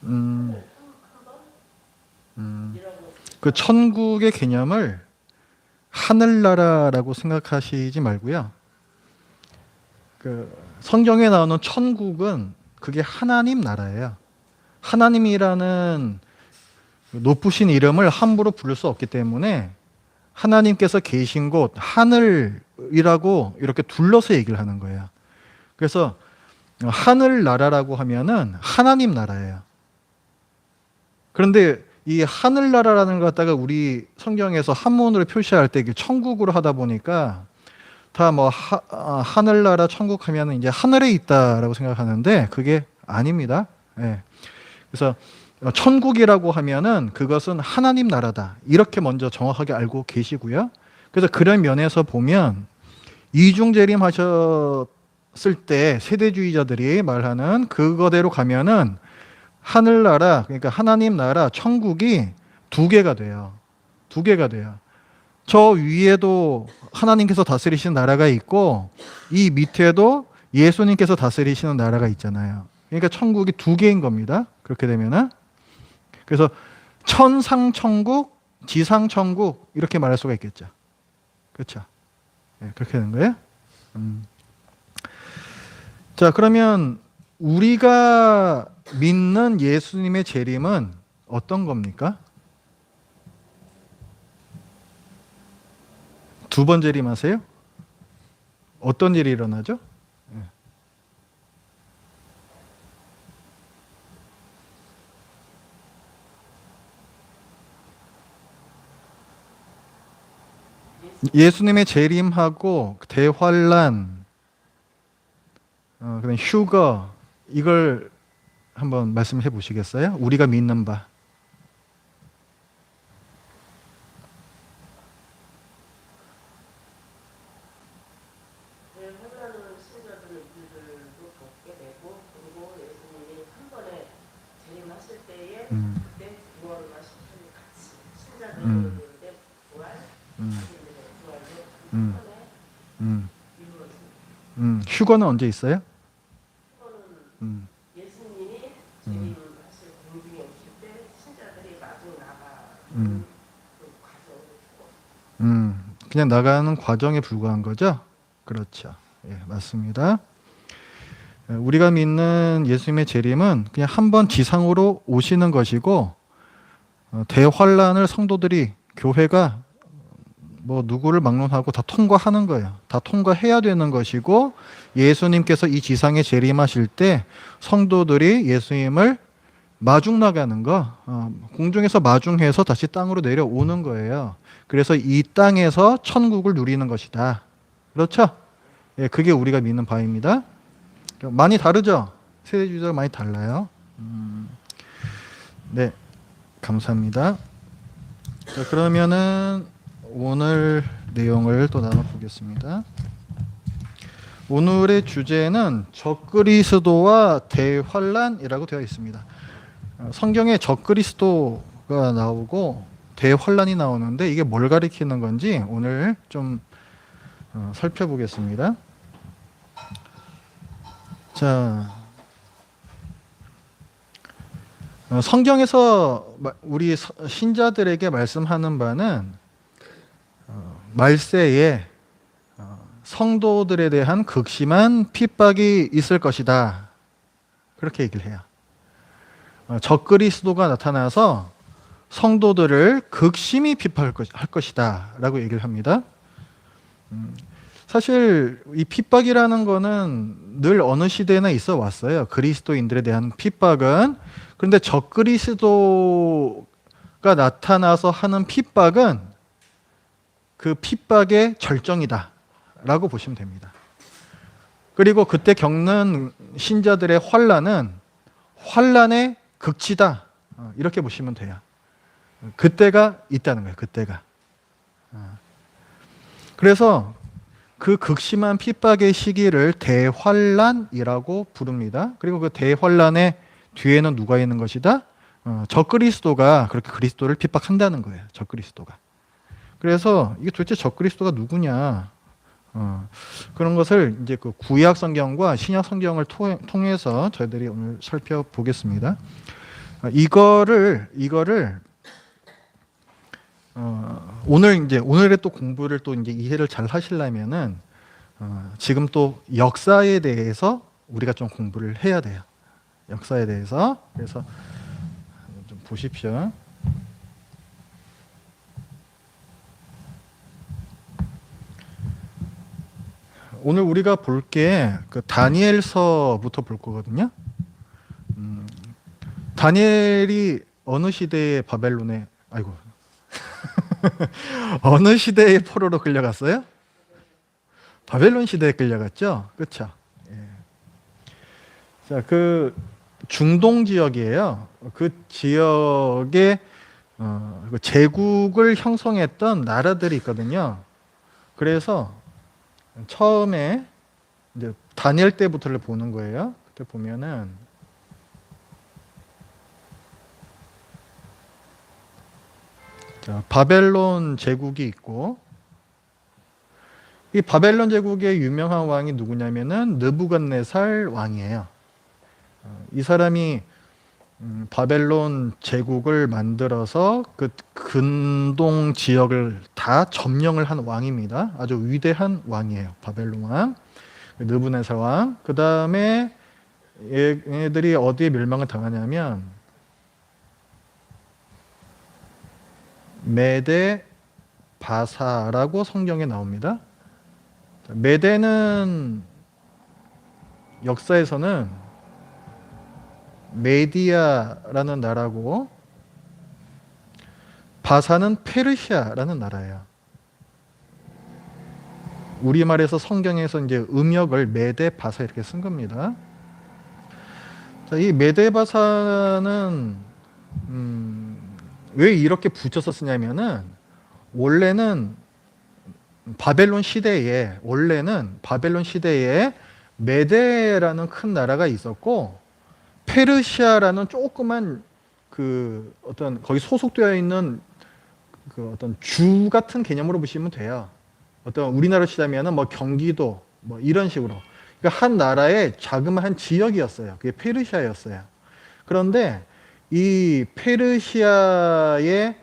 음, 그 천국의 개념을 하늘나라라고 생각하시지 말고요. 그 성경에 나오는 천국은 그게 하나님 나라예요. 하나님이라는 높으신 이름을 함부로 부를 수 없기 때문에 하나님께서 계신 곳 하늘이라고 이렇게 둘러서 얘기를 하는 거예요. 그래서 하늘나라라고 하면은 하나님 나라예요. 그런데 이 하늘나라라는 것 갖다가 우리 성경에서 한문으로 표시할 때 천국으로 하다 보니까 다 뭐 하늘나라 천국 하면은 이제 하늘에 있다라고 생각하는데 그게 아닙니다. 예. 그래서 천국이라고 하면은 그것은 하나님 나라다. 이렇게 먼저 정확하게 알고 계시고요. 그래서 그런 면에서 보면 이중재림 하셨을 때 세대주의자들이 말하는 그거대로 가면은 하늘나라, 그러니까 하나님 나라, 천국이 두 개가 돼요. 두 개가 돼요. 저 위에도 하나님께서 다스리시는 나라가 있고 이 밑에도 예수님께서 다스리시는 나라가 있잖아요. 그러니까 천국이 두 개인 겁니다. 그렇게 되면은. 그래서 천상천국, 지상천국 이렇게 말할 수가 있겠죠. 그렇죠? 네, 그렇게 되는 거예요. 자, 그러면 우리가 믿는 예수님의 재림은 어떤 겁니까? 두 번 재림하세요? 어떤 일이 일어나죠? 예수님의 재림하고 대환란, 그다음 휴거 이걸 한번 말씀해 보시겠어요? 우리가 믿는 바. 회개하는 신자들도 돕게 되고 그리고 예수님이 한 번에 재림하실 때에 음, 그때 부활과 시편이 같이 음, 신자들의 부활, 음, 자신들의 부활로 한 음, 번에 음, 이루어집니다. 휴거는 언제 있어요? 그거는 음, 예수님이 음, 재림하실 공중에 오실 때 신자들이 마중 나가는 음, 그 과정이고 그냥 나가는 과정에 불과한 거죠? 그렇죠. 예, 맞습니다. 우리가 믿는 예수님의 재림은 그냥 한 번 지상으로 오시는 것이고 대환란을 성도들이 교회가 뭐 누구를 막론하고 다 통과하는 거예요. 다 통과해야 되는 것이고 예수님께서 이 지상에 재림하실 때 성도들이 예수님을 마중 나가는 거, 공중에서 마중해서 다시 땅으로 내려오는 거예요. 그래서 이 땅에서 천국을 누리는 것이다. 그렇죠? 예, 그게 우리가 믿는 바입니다. 많이 다르죠? 세대주의자가 많이 달라요. 네, 감사합니다. 자, 그러면은 오늘 내용을 또 나눠보겠습니다. 오늘의 주제는 적그리스도와 대환란이라고 되어 있습니다. 성경에 적그리스도가 나오고 대환란이 나오는데 이게 뭘 가리키는 건지 오늘 좀 살펴보겠습니다. 자, 성경에서 우리 신자들에게 말씀하는 바는 말세에 성도들에 대한 극심한 핍박이 있을 것이다. 그렇게 얘기를 해요. 적그리스도가 나타나서 성도들을 극심히 핍박할 것이다. 라고 얘기를 합니다. 사실 이 핍박이라는 거는 늘 어느 시대나 있어 왔어요. 그리스도인들에 대한 핍박은. 그런데 적그리스도가 나타나서 하는 핍박은 그 핍박의 절정이다 라고 보시면 됩니다. 그리고 그때 겪는 신자들의 환난은 환난의 극치다 이렇게 보시면 돼요. 그때가 있다는 거예요. 그때가. 그래서 그 극심한 핍박의 시기를 대환란이라고 부릅니다. 그리고 그 대환란의 뒤에는 누가 있는 것이다? 적그리스도가 그렇게 그리스도를 핍박한다는 거예요. 적그리스도가. 그래서 이게 도대체 적그리스도가 누구냐? 그런 것을 이제 그 구약 성경과 신약 성경을 통해서 저희들이 오늘 살펴보겠습니다. 이거를 오늘의 또 공부를 또 이제 이해를 잘 하시려면은 지금 또 역사에 대해서 우리가 좀 공부를 해야 돼요. 역사에 대해서. 그래서 좀 보십시오. 오늘 우리가 볼 게 그 다니엘서부터 볼 거거든요. 다니엘이 어느 시대의 바벨론에 아이고 어느 시대의 포로로 끌려갔어요? 바벨론 시대에 끌려갔죠. 그렇죠? 예. 자, 그 중동 지역이에요. 그 지역에 그 제국을 형성했던 나라들이 있거든요. 그래서 처음에 이제 다니엘 때부터를 보는 거예요. 그때 보면은 자, 바벨론 제국이 있고 이 바벨론 제국의 유명한 왕이 누구냐면은 느부갓네살 왕이에요. 이 사람이 바벨론 제국을 만들어서 그 근동 지역을 다 점령을 한 왕입니다. 아주 위대한 왕이에요. 바벨론 왕, 느부갓네살 왕. 그 다음에 얘네들이 어디에 멸망을 당하냐면 메데 바사라고 성경에 나옵니다. 메데는 역사에서는 메디아라는 나라고 바사는 페르시아라는 나라예요. 우리말에서 성경에서 이제 음역을 메데 바사 이렇게 쓴 겁니다. 자, 이 메데 바사는 왜 이렇게 붙여서 쓰냐면은 원래는 바벨론 시대에 메데라는 큰 나라가 있었고 페르시아라는 조그만 그 어떤 거기 소속되어 있는 그 어떤 주 같은 개념으로 보시면 돼요. 어떤 우리나라로 치자면은 뭐 경기도 뭐 이런 식으로. 그러니까 한 나라의 자그마한 지역이었어요. 그게 페르시아였어요. 그런데 이 페르시아의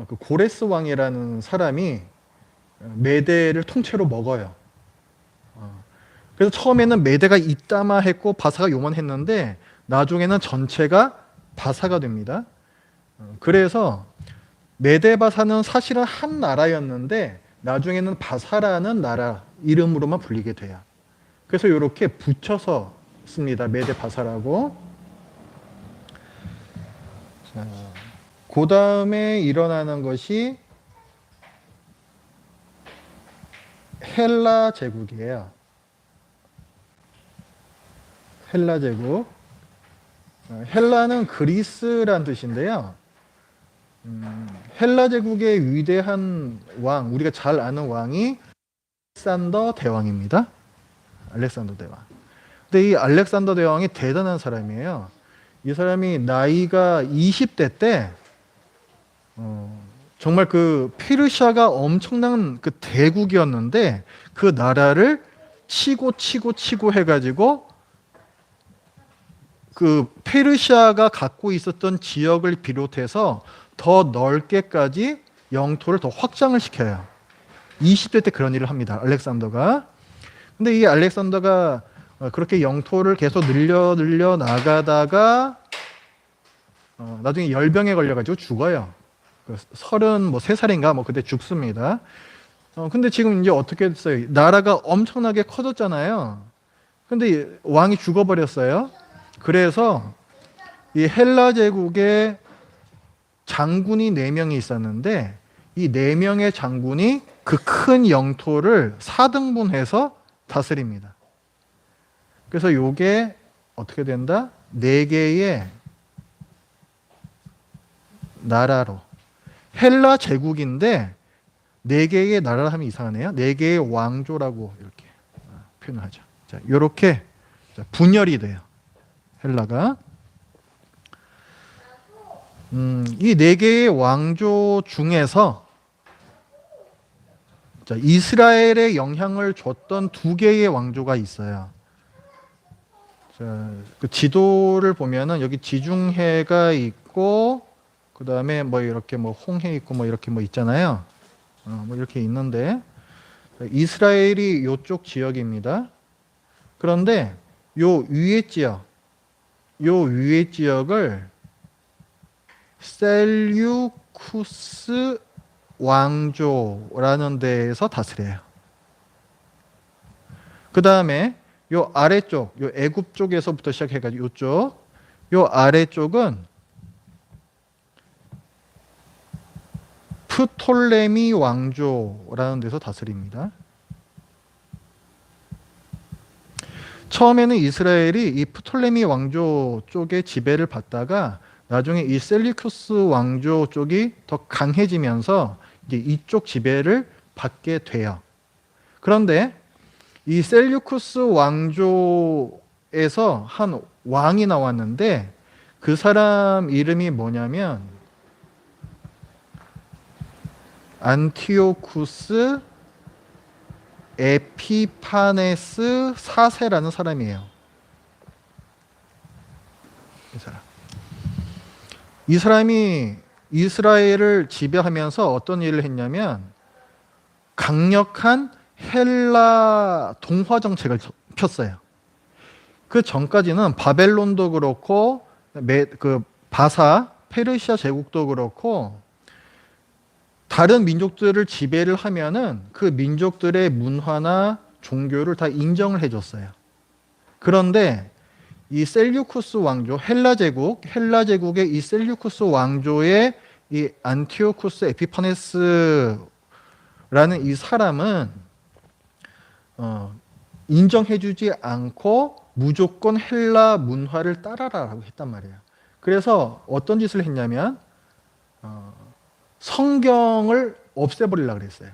그 고레스 왕이라는 사람이 메데를 통째로 먹어요. 그래서 처음에는 메데가 이따마했고 바사가 요만했는데 나중에는 전체가 바사가 됩니다. 그래서 메데 바사는 사실은 한 나라였는데 나중에는 바사라는 나라 이름으로만 불리게 돼요. 그래서 이렇게 붙여서 씁니다. 메데 바사라고. 그 다음에 일어나는 것이 헬라 제국이에요. 헬라 제국. 헬라는 그리스란 뜻인데요. 헬라 제국의 위대한 왕, 우리가 잘 아는 왕이 알렉산더 대왕입니다. 알렉산더 대왕. 근데 이 알렉산더 대왕이 대단한 사람이에요. 이 사람이 나이가 20대 때 정말 그 페르시아가 엄청난 그 대국이었는데 그 나라를 치고 해가지고 그 페르시아가 갖고 있었던 지역을 비롯해서 더 넓게까지 영토를 더 확장을 시켜요. 20대 때 그런 일을 합니다. 알렉산더가. 근데 이 알렉산더가 그렇게 영토를 계속 늘려 나가다가 나중에 열병에 걸려가지고 죽어요. 33살인가 뭐 그때 죽습니다. 근데 지금 이제 어떻게 됐어요? 나라가 엄청나게 커졌잖아요. 근데 왕이 죽어버렸어요. 그래서 이 헬라 제국에 장군이 4명이 있었는데 이 4명의 장군이 그 큰 영토를 4등분해서 다스립니다. 그래서 이게 어떻게 된다? 4개의 나라로 헬라 제국인데 4개의 나라를 하면 이상하네요. 4개의 왕조라고 이렇게 표현하죠. 자, 이렇게 분열이 돼요. 헬라가. 이 4개의 왕조 중에서 이스라엘에 영향을 줬던 2개의 왕조가 있어요. 자, 그 지도를 보면은 여기 지중해가 있고 그 다음에 뭐 이렇게 뭐 홍해 있고 뭐 이렇게 뭐 있잖아요. 뭐 이렇게 있는데 이스라엘이 요쪽 지역입니다. 그런데 요 위에 지역, 요 위에 지역을 셀류쿠스 왕조라는 데에서 다스려요. 그 다음에 요 아래쪽, 요 애굽 쪽에서부터 시작해가지고 요쪽, 요 아래쪽은 프톨레미 왕조라는 데서 다스립니다. 처음에는 이스라엘이 이 프톨레미 왕조 쪽의 지배를 받다가 나중에 이 셀리쿠스 왕조 쪽이 더 강해지면서 이제 이쪽 지배를 받게 돼요. 그런데 이 셀류쿠스 왕조에서 한 왕이 나왔는데 그 사람 이름이 뭐냐면 안티오쿠스 에피파네스 4세라는 사람이에요. 이 사람. 이 사람이 이스라엘을 지배하면서 어떤 일을 했냐면 강력한 헬라 동화 정책을 폈어요. 그 전까지는 바벨론도 그렇고 그 바사 페르시아 제국도 그렇고 다른 민족들을 지배를 하면은 그 민족들의 문화나 종교를 다 인정을 해줬어요. 그런데 이 셀류쿠스 왕조, 헬라 제국의 이 셀류쿠스 왕조의 이 안티오쿠스 에피파네스라는 이 사람은 인정해주지 않고 무조건 헬라 문화를 따라라라고 했단 말이에요. 그래서 어떤 짓을 했냐면 성경을 없애버리려고 그랬어요.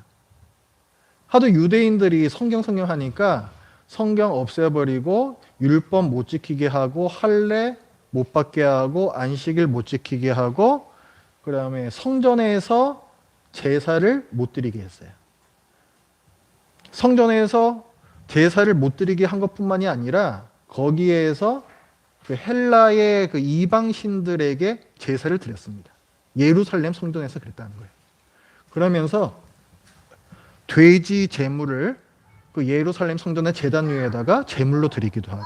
하도 유대인들이 성경 하니까 성경 없애버리고 율법 못 지키게 하고 할례 못 받게 하고 안식일 못 지키게 하고 그 다음에 성전에서 제사를 못 드리게 했어요. 성전에서 제사를 못 드리게 한 것뿐만이 아니라 거기에서 그 헬라의 그 이방신들에게 제사를 드렸습니다. 예루살렘 성전에서 그랬다는 거예요. 그러면서 돼지 제물을 그 예루살렘 성전의 제단 위에다가 제물로 드리기도 하고,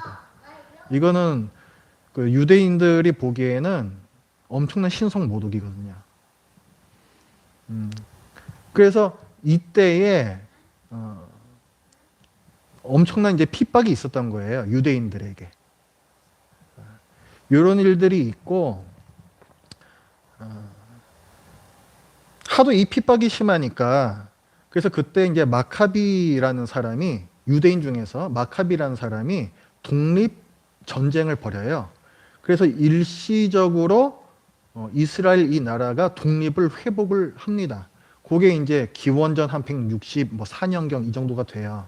이거는 그 유대인들이 보기에는 엄청난 신성 모독이거든요. 그래서 이때에 엄청난 이제 핍박이 있었던 거예요, 유대인들에게. 이런 일들이 있고, 하도 이 핍박이 심하니까, 그래서 그때 이제 마카비라는 사람이, 유대인 중에서 마카비라는 사람이 독립 전쟁을 벌여요. 그래서 일시적으로 이스라엘 이 나라가 독립을 회복을 합니다. 그게 이제 기원전 한 164년경 이 정도가 돼요.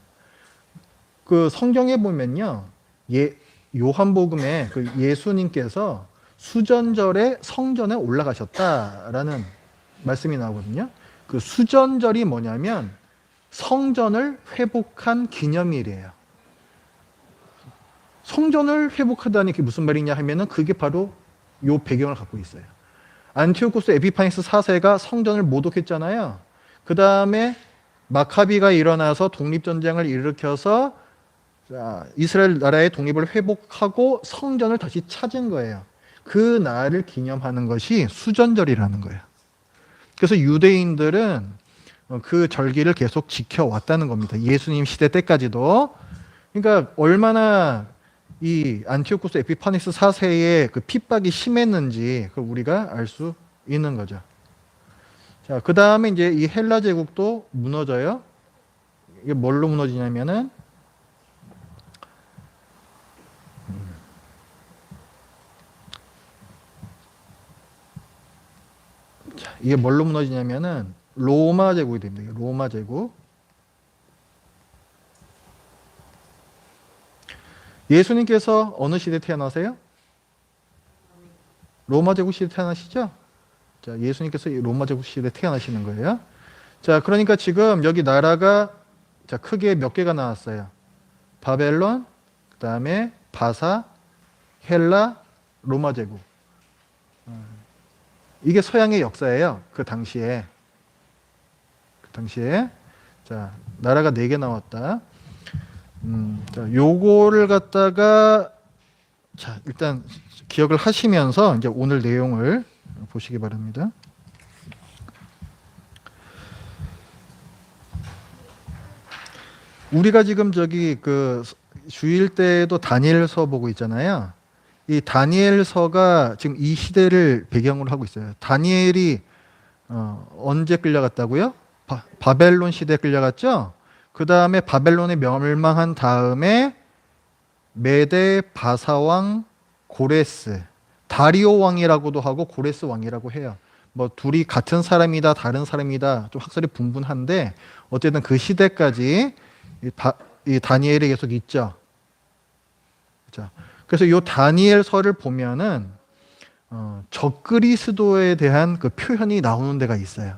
그 성경에 보면요, 요한복음에 그 예수님께서 수전절에 성전에 올라가셨다라는 말씀이 나오거든요. 그 수전절이 뭐냐면 성전을 회복한 기념일이에요. 성전을 회복하다니 그게 무슨 말이냐 하면은 그게 바로 요 배경을 갖고 있어요. 안티오쿠스 에피파네스 4세가 성전을 모독했잖아요. 그 다음에 마카비가 일어나서 독립전쟁을 일으켜서 이스라엘 나라의 독립을 회복하고 성전을 다시 찾은 거예요. 그 날을 기념하는 것이 수전절이라는 거예요. 그래서 유대인들은 그 절기를 계속 지켜왔다는 겁니다. 예수님 시대 때까지도. 그러니까 얼마나 이 안티오쿠스 에피파네스 4세의 그 핍박이 심했는지 그걸 우리가 알 수 있는 거죠. 자, 그 다음에 이제 이 헬라 제국도 무너져요. 이게 뭘로 무너지냐면은 이게 뭘로 무너지냐면은 로마 제국이 됩니다. 로마 제국. 예수님께서 어느 시대에 태어나세요? 로마 제국 시대에 태어나시죠? 자, 예수님께서 로마 제국 시대에 태어나시는 거예요. 자, 그러니까 지금 여기 나라가 크게 몇 개가 나왔어요. 바벨론, 그 다음에 바사, 헬라, 로마 제국. 이게 서양의 역사예요. 그 당시에. 자, 나라가 4개 나왔다. 자, 요거를 갖다가 자, 일단 기억을 하시면서 이제 오늘 내용을 보시기 바랍니다. 우리가 지금 저기 그 주일 때도 다니엘서 보고 있잖아요. 이 다니엘서가 지금 이 시대를 배경으로 하고 있어요. 다니엘이 언제 끌려갔다고요? 바벨론 시대에 끌려갔죠? 그 다음에 바벨론에 멸망한 다음에 메데 바사왕 고레스, 다리오 왕이라고도 하고 고레스 왕이라고 해요. 뭐 둘이 같은 사람이다 다른 사람이다 좀 학설이 분분한데 어쨌든 그 시대까지 이 다니엘이 계속 있죠. 자, 그래서 이 다니엘서를 보면은 적그리스도에 대한 그 표현이 나오는 데가 있어요.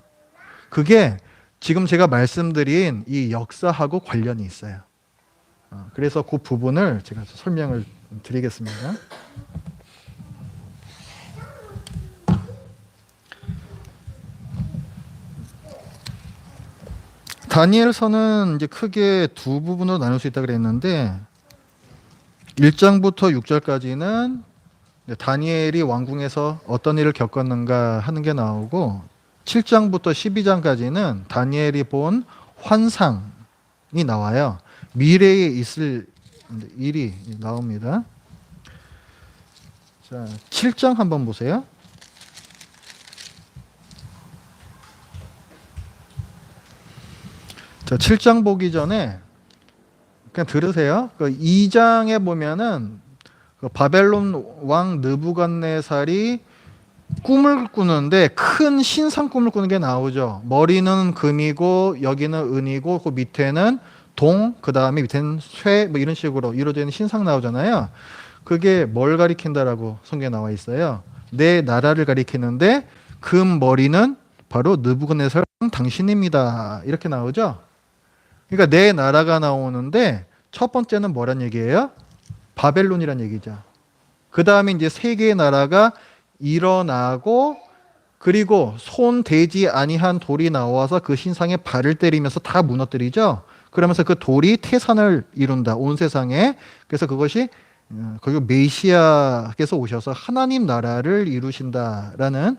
그게 지금 제가 말씀드린 이 역사하고 관련이 있어요. 그래서 그 부분을 제가 설명을 드리겠습니다. 다니엘서는 이제 크게 두 부분으로 나눌 수 있다 그랬는데 1장부터 6절까지는 다니엘이 왕궁에서 어떤 일을 겪었는가 하는 게 나오고 7장부터 12장까지는 다니엘이 본 환상이 나와요. 미래에 있을 일이 나옵니다. 자, 7장 한번 보세요. 자, 7장 보기 전에 그냥 들으세요. 그 2장에 보면은 그 바벨론 왕 느부갓네살이 꿈을 꾸는데 큰 신상 꿈을 꾸는 게 나오죠. 머리는 금이고 여기는 은이고 그 밑에는 동, 그 다음에 밑에는 쇠, 뭐 이런 식으로 이루어져 있는 신상 나오잖아요. 그게 뭘 가리킨다라고 성경에 나와 있어요. 내 나라를 가리키는데 금 머리는 바로 느부갓네살 당신입니다. 이렇게 나오죠. 그러니까 내 나라가 나오는데 첫 번째는 뭐란 얘기예요? 바벨론이란 얘기죠. 그 다음에 이제 세 개의 나라가 일어나고 그리고 손 대지 아니한 돌이 나와서 그 신상에 발을 때리면서 다 무너뜨리죠. 그러면서 그 돌이 태산을 이룬다. 온 세상에. 그래서 그것이 거기 메시아께서 오셔서 하나님 나라를 이루신다라는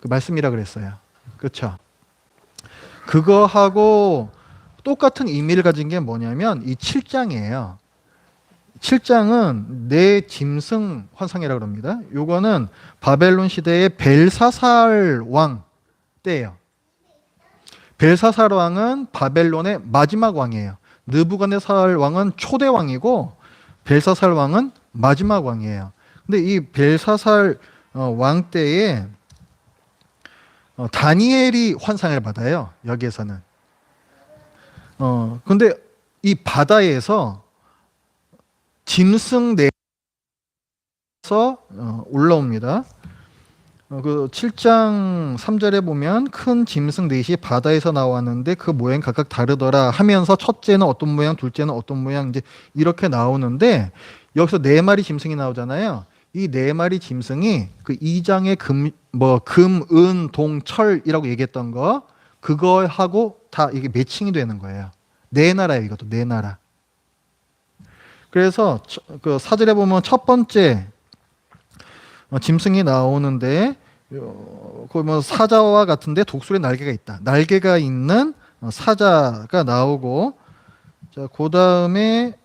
그 말씀이라 그랬어요. 그렇죠? 그거하고 똑같은 의미를 가진 게 뭐냐면 이 7장이에요. 7장은 내 짐승 환상이라고 합니다. 요거는 바벨론 시대의 벨사살 왕 때예요. 벨사살 왕은 바벨론의 마지막 왕이에요. 느부갓네살 왕은 초대 왕이고 벨사살 왕은 마지막 왕이에요. 근데 이 벨사살 왕 때에 다니엘이 환상을 받아요. 여기에서는. 근데 이 바다에서 짐승 내에서 올라옵니다. 그 7장 3절에 보면 큰 짐승 넷이 바다에서 나왔는데 그 모양이 각각 다르더라 하면서 첫째는 어떤 모양, 둘째는 어떤 모양 이제 이렇게 나오는데 여기서 4마리 짐승이 나오잖아요. 이 4마리 짐승이 그 2장의 금, 은, 동, 철이라고 얘기했던 거 그거하고 다 이게 매칭이 되는 거예요. 4나라예요, 이것도 4나라. 그래서 그 사절에 보면 첫 번째 짐승이 나오는데 거기 뭐 사자와 같은데 독수리 날개가 있다. 날개가 있는 사자가 나오고 자, 그다음에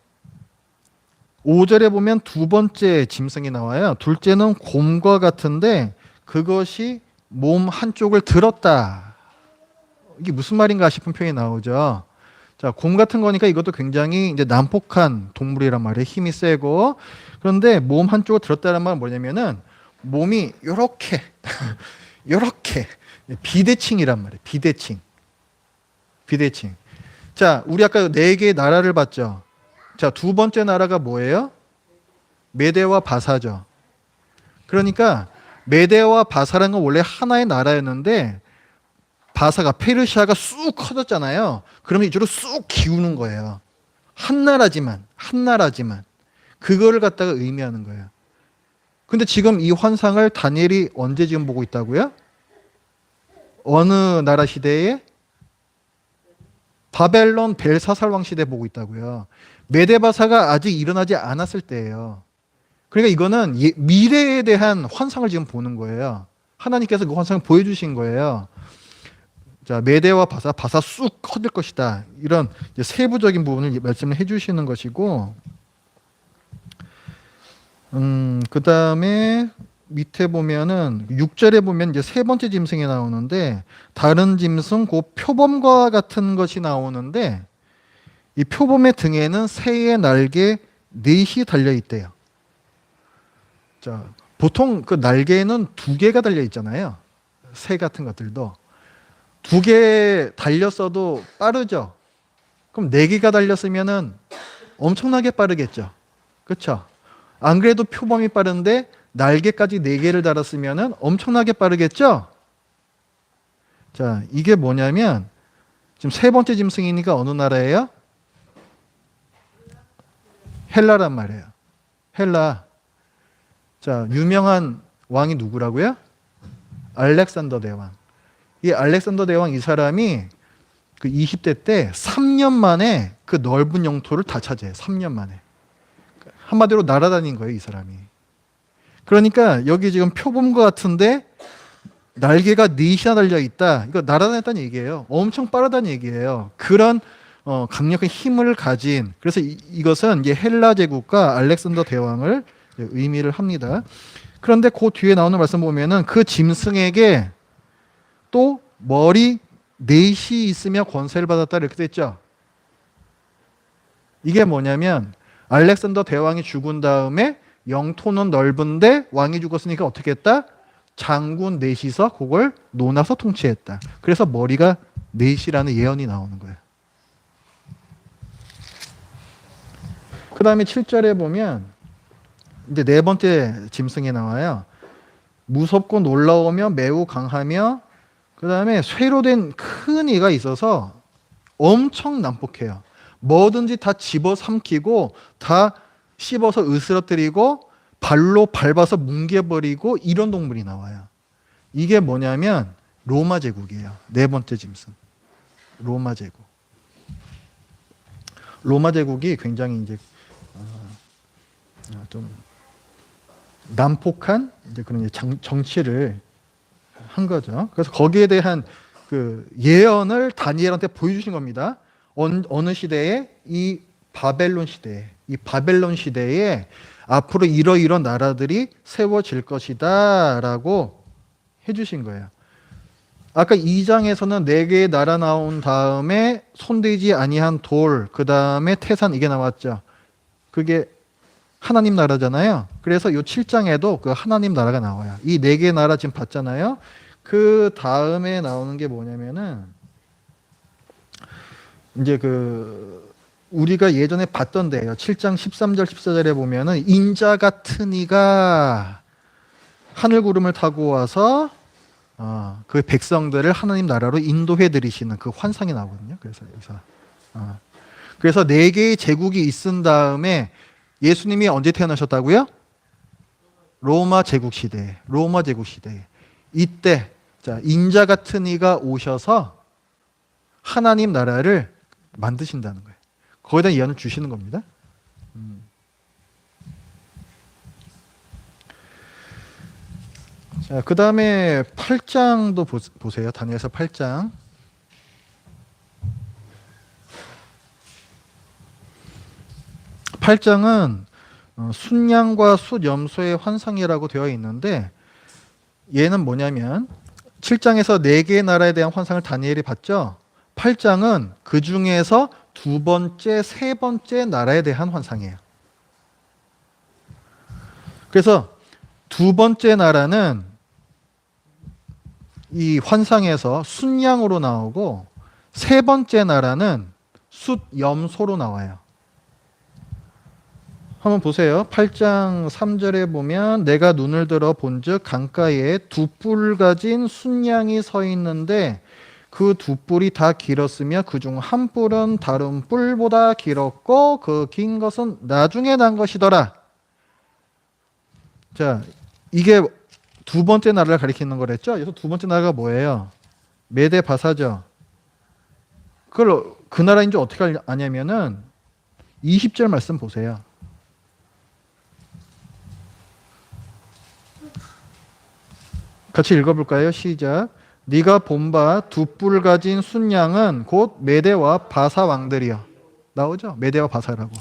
5절에 보면 두 번째 짐승이 나와요. 둘째는 곰과 같은데 그것이 몸 한쪽을 들었다. 이게 무슨 말인가 싶은 표현이 나오죠. 자, 곰 같은 거니까 이것도 굉장히 이제 난폭한 동물이란 말이에요. 힘이 세고. 그런데 몸 한쪽을 들었다는 말은 뭐냐면은 몸이 요렇게 요렇게 비대칭이란 말이에요. 비대칭. 자, 우리 아까 4개의 나라를 봤죠. 자, 두 번째 나라가 뭐예요? 메대와 바사죠. 그러니까 메대와 바사라는 건 원래 하나의 나라였는데 바사가 페르시아가 쑥 커졌잖아요. 그러면 이쪽으로 쑥 기우는 거예요. 한 나라지만 그거를 갖다가 의미하는 거예요. 근데 지금 이 환상을 다니엘이 언제 지금 보고 있다고요? 어느 나라 시대에? 바벨론 벨사살 왕 시대에 보고 있다고요. 메데바사가 아직 일어나지 않았을 때예요. 그러니까 이거는 미래에 대한 환상을 지금 보는 거예요. 하나님께서 그 환상을 보여주신 거예요. 자, 메대와 바사, 바사 쑥 커질 것이다. 이런 이제 세부적인 부분을 말씀을 해주시는 것이고, 그 다음에 밑에 보면은 6절에 보면 이제 세 번째 짐승이 나오는데, 다른 짐승, 그 표범과 같은 것이 나오는데, 이 표범의 등에는 새의 날개 넷이 달려 있대요. 자, 보통 그 날개에는 두 개가 달려 있잖아요. 새 같은 것들도. 두 개 달렸어도 빠르죠. 그럼 네 개가 달렸으면은 엄청나게 빠르겠죠. 그렇죠? 안 그래도 표범이 빠른데 날개까지 네 개를 달았으면은 엄청나게 빠르겠죠. 자, 이게 뭐냐면 지금 세 번째 짐승이니까 어느 나라예요? 헬라란 말이에요. 헬라. 자, 유명한 왕이 누구라고요? 알렉산더 대왕. 이 알렉산더 대왕 이 사람이 그 20대 때 3년 만에 그 넓은 영토를 다 차지해요. 3년 만에. 한마디로 날아다닌 거예요, 이 사람이. 그러니까 여기 지금 표범과 같은데 날개가 넷이나 달려 있다. 이거 날아다녔다는 얘기예요. 엄청 빠르다는 얘기예요. 그런 강력한 힘을 가진, 그래서 이것은 이제 헬라 제국과 알렉산더 대왕을 의미를 합니다. 그런데 그 뒤에 나오는 말씀 보면은 그 짐승에게 또 머리 넷이 있으며 권세를 받았다 이렇게 됐죠. 이게 뭐냐면 알렉산더 대왕이 죽은 다음에 영토는 넓은데 왕이 죽었으니까 어떻게 했다? 장군 넷이서 그걸 논아서 통치했다. 그래서 머리가 넷이라는 예언이 나오는 거예요. 그 다음에 7절에 보면 이제 네 번째 짐승이 나와요. 무섭고 놀라우며 매우 강하며 그 다음에 쇠로 된 큰 이가 있어서 엄청 난폭해요. 뭐든지 다 집어삼키고 다 씹어서 으스러뜨리고 발로 밟아서 뭉개버리고 이런 동물이 나와요. 이게 뭐냐면 로마 제국이에요. 네 번째 짐승. 로마 제국. 로마 제국이 굉장히 이제 좀 난폭한 이제 그런 이제 정치를 한 거죠. 그래서 거기에 대한 그 예언을 다니엘한테 보여주신 겁니다. 어느 시대에? 이 바벨론 시대에. 이 바벨론 시대에 앞으로 이러이러한 나라들이 세워질 것이다 라고 해주신 거예요. 아까 2장에서는 4개의 나라 나온 다음에 손대지 아니한 돌, 그 다음에 태산 이게 나왔죠. 그게 하나님 나라잖아요. 그래서 이 7장에도 그 하나님 나라가 나와요. 이 4개의 나라 지금 봤잖아요. 그 다음에 나오는 게 뭐냐면은 이제 그 우리가 예전에 봤던 데요. 7장 13절 14절에 보면은 인자 같은 이가 하늘 구름을 타고 와서 그 백성들을 하나님 나라로 인도해 드리시는 그 환상이 나오거든요. 그래서 여기서 그래서 4개의 제국이 있은 다음에 예수님이 언제 태어나셨다고요? 로마 제국 시대에. 로마 제국 시대에. 이때 자, 인자 같은 이가 오셔서 하나님 나라를 만드신다는 거예요. 거기다 예언을 주시는 겁니다. 자, 그 다음에 8장도 보세요. 다니엘서 8장. 8장은 순양과 숫염소의 환상이라고 되어 있는데 얘는 뭐냐면 7장에서 4개의 나라에 대한 환상을 다니엘이 봤죠. 8장은 그 중에서 두 번째, 세 번째 나라에 대한 환상이에요. 그래서 두 번째 나라는 이 환상에서 순양으로 나오고 세 번째 나라는 숫염소로 나와요. 한번 보세요. 8장 3절에 보면 내가 눈을 들어 본즉 강가에 두 뿔 가진 순양이 서 있는데 그 두 뿔이 다 길었으며 그중 한 뿔은 다른 뿔보다 길었고 그 긴 것은 나중에 난 것이더라. 자, 이게 두 번째 나라를 가리키는 거랬죠? 그래서 두 번째 나라가 뭐예요? 메데 바사죠. 그걸 그 나라인 줄 어떻게 아냐면은 20절 말씀 보세요. 같이 읽어볼까요? 시작. 네가 본 바 두 뿔 가진 순양은 곧 메대와 바사 왕들이여. 나오죠? 메대와 바사라고.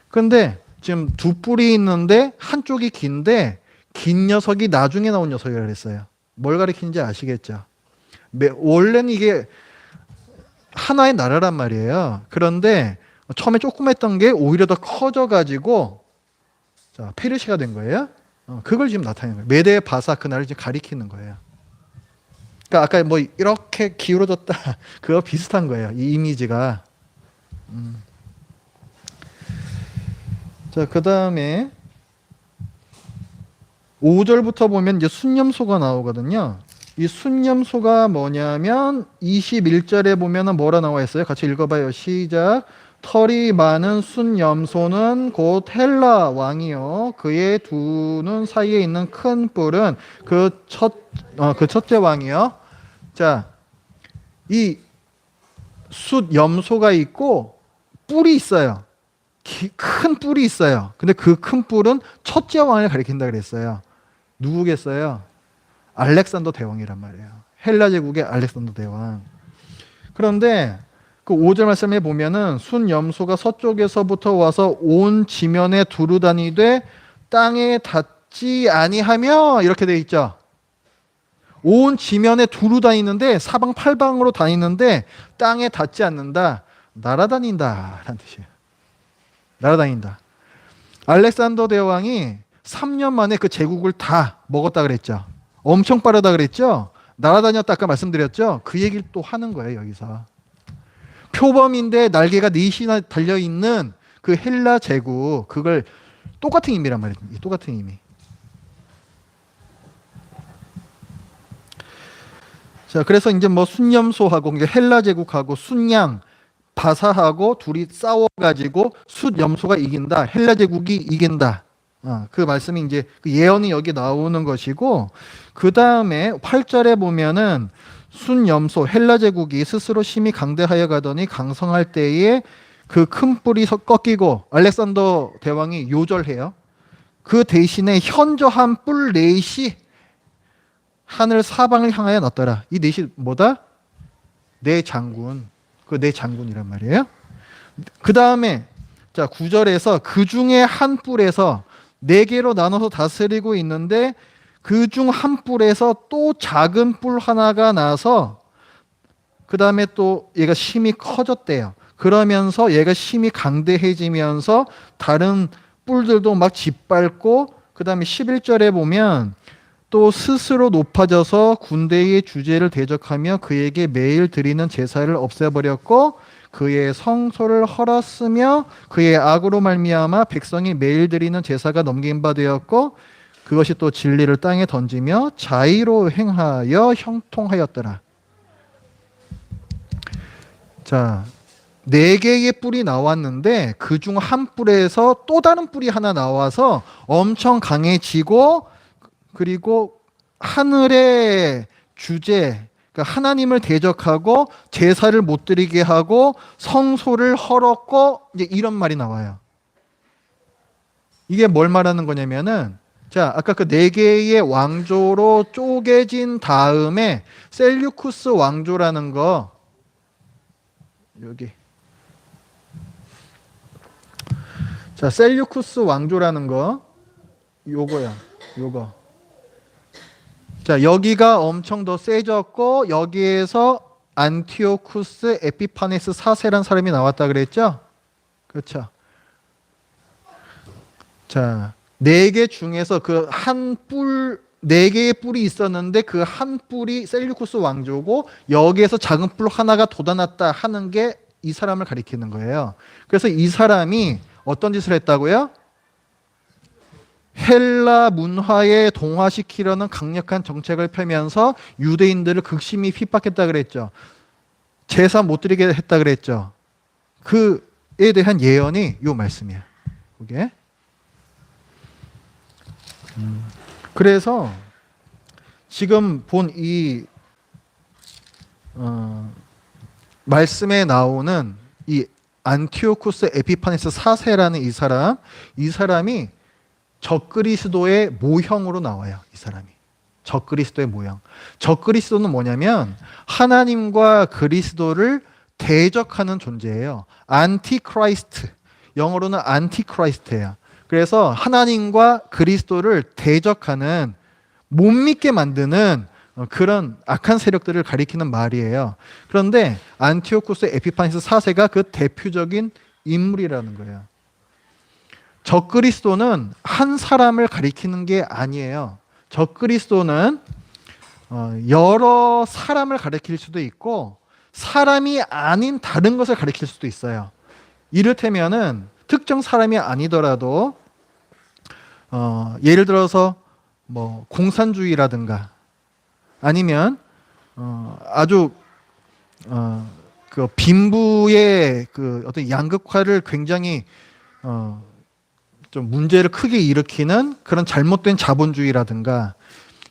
근데 지금 두 뿔이 있는데 한쪽이 긴데 긴 녀석이 나중에 나온 녀석이라 그랬어요. 뭘 가리키는지 아시겠죠? 원래는 이게 하나의 나라란 말이에요. 그런데 처음에 조그맸던 게 오히려 더 커져가지고 자, 페르시아가 된 거예요. 그걸 지금 나타내는 거예요. 메대 바사 그 나라를 지금 가리키는 거예요. 그러니까 아까 뭐 이렇게 기울어졌다 그거 비슷한 거예요. 이 이미지가. 자, 그 다음에 5절부터 보면 이제 순념소가 나오거든요. 이 순념소가 뭐냐면 21절에 보면은 뭐라 나와 있어요? 같이 읽어봐요. 시작. 털이 많은 순염소는 곧 헬라 왕이요. 그의 두 눈 사이에 있는 큰 뿔은 그 첫째 왕이요. 자, 이 숫염소가 있고 뿔이 있어요. 큰 뿔이 있어요. 근데 그 큰 뿔은 첫째 왕을 가리킨다 그랬어요. 누구겠어요? 알렉산더 대왕이란 말이에요. 헬라 제국의 알렉산더 대왕. 그런데 그 5절 말씀에 보면은 순염소가 서쪽에서부터 와서 온 지면에 두루 다니되 땅에 닿지 아니하며 이렇게 돼 있죠. 온 지면에 두루 다니는데 사방팔방으로 다니는데 땅에 닿지 않는다. 날아다닌다 라는 뜻이에요. 날아다닌다. 알렉산더 대왕이 3년 만에 그 제국을 다 먹었다 그랬죠. 엄청 빠르다 그랬죠. 날아다녔다 아까 말씀드렸죠. 그 얘기를 또 하는 거예요. 여기서 표범인데 날개가 넷이나 달려있는 그 헬라 제국, 그걸 똑같은 의미란 말이에요. 똑같은 의미. 자, 그래서 이제 뭐 순염소하고 이제 헬라 제국하고 순양 바사하고 둘이 싸워가지고 숫염소가 이긴다. 헬라 제국이 이긴다. 그 말씀이 이제 그 예언이 여기 나오는 것이고, 그 다음에 8절에 보면은 순염소 헬라 제국이 스스로 심히 강대하여 가더니 강성할 때에 그 큰 뿔이 꺾이고 알렉산더 대왕이 요절해요. 그 대신에 현저한 뿔 넷이 하늘 사방을 향하여 났더라. 이 넷이 뭐다? 네 장군. 그 네 장군이란 말이에요. 그 다음에 자 9절에서 그 중에 한 뿔에서 네 개로 나눠서 다스리고 있는데 그 중 한 뿔에서 또 작은 뿔 하나가 나서 그 다음에 또 얘가 심히 커졌대요. 그러면서 얘가 심히 강대해지면서 다른 뿔들도 막 짓밟고 그 다음에 11절에 보면 또 스스로 높아져서 군대의 주제를 대적하며 그에게 매일 드리는 제사를 없애버렸고 그의 성소를 헐었으며 그의 악으로 말미암아 백성이 매일 드리는 제사가 넘긴 바 되었고 그것이 또 진리를 땅에 던지며 자의로 행하여 형통하였더라. 자, 네 개의 뿔이 나왔는데 그 중 한 뿔에서 또 다른 뿔이 하나 나와서 엄청 강해지고 그리고 하늘의 주제, 그러니까 하나님을 대적하고 제사를 못 드리게 하고 성소를 헐었고 이제 이런 말이 나와요. 이게 뭘 말하는 거냐면은 자, 아까 그 네 개의 왕조로 쪼개진 다음에 셀류쿠스 왕조라는 거 여기 자, 셀류쿠스 왕조라는 거 요거야. 요거. 자, 여기가 엄청 더 세졌고 여기에서 안티오쿠스 에피파네스 4세라는 사람이 나왔다 그랬죠? 그렇죠. 자, 네 개 중에서 그 한 뿔, 네 개의 뿔이 있었는데 그 한 뿔이 셀류쿠스 왕조고 여기에서 작은 뿔 하나가 돋아났다 하는 게 이 사람을 가리키는 거예요. 그래서 이 사람이 어떤 짓을 했다고요? 헬라 문화에 동화시키려는 강력한 정책을 펴면서 유대인들을 극심히 핍박했다 그랬죠. 제사 못 드리게 했다 그랬죠. 그에 대한 예언이 이 말씀이야. 그게. 그래서 지금 본 이 말씀에 나오는 이 안티오쿠스 에피파네스 4세라는 이 사람이 적그리스도의 모형으로 나와요. 이 사람이 적그리스도의 모형. 적그리스도는 뭐냐면 하나님과 그리스도를 대적하는 존재예요. 안티크라이스트. 영어로는 안티크라이스트예요. 그래서 하나님과 그리스도를 대적하는, 못 믿게 만드는 그런 악한 세력들을 가리키는 말이에요. 그런데 안티오쿠스 에피파네스 4세가 그 대표적인 인물이라는 거예요. 적그리스도는 한 사람을 가리키는 게 아니에요. 적그리스도는 여러 사람을 가리킬 수도 있고 사람이 아닌 다른 것을 가리킬 수도 있어요. 이를테면은 특정 사람이 아니더라도 예를 들어서 뭐 공산주의라든가 아니면 아주 그 빈부의 그 어떤 양극화를 굉장히 좀 문제를 크게 일으키는 그런 잘못된 자본주의라든가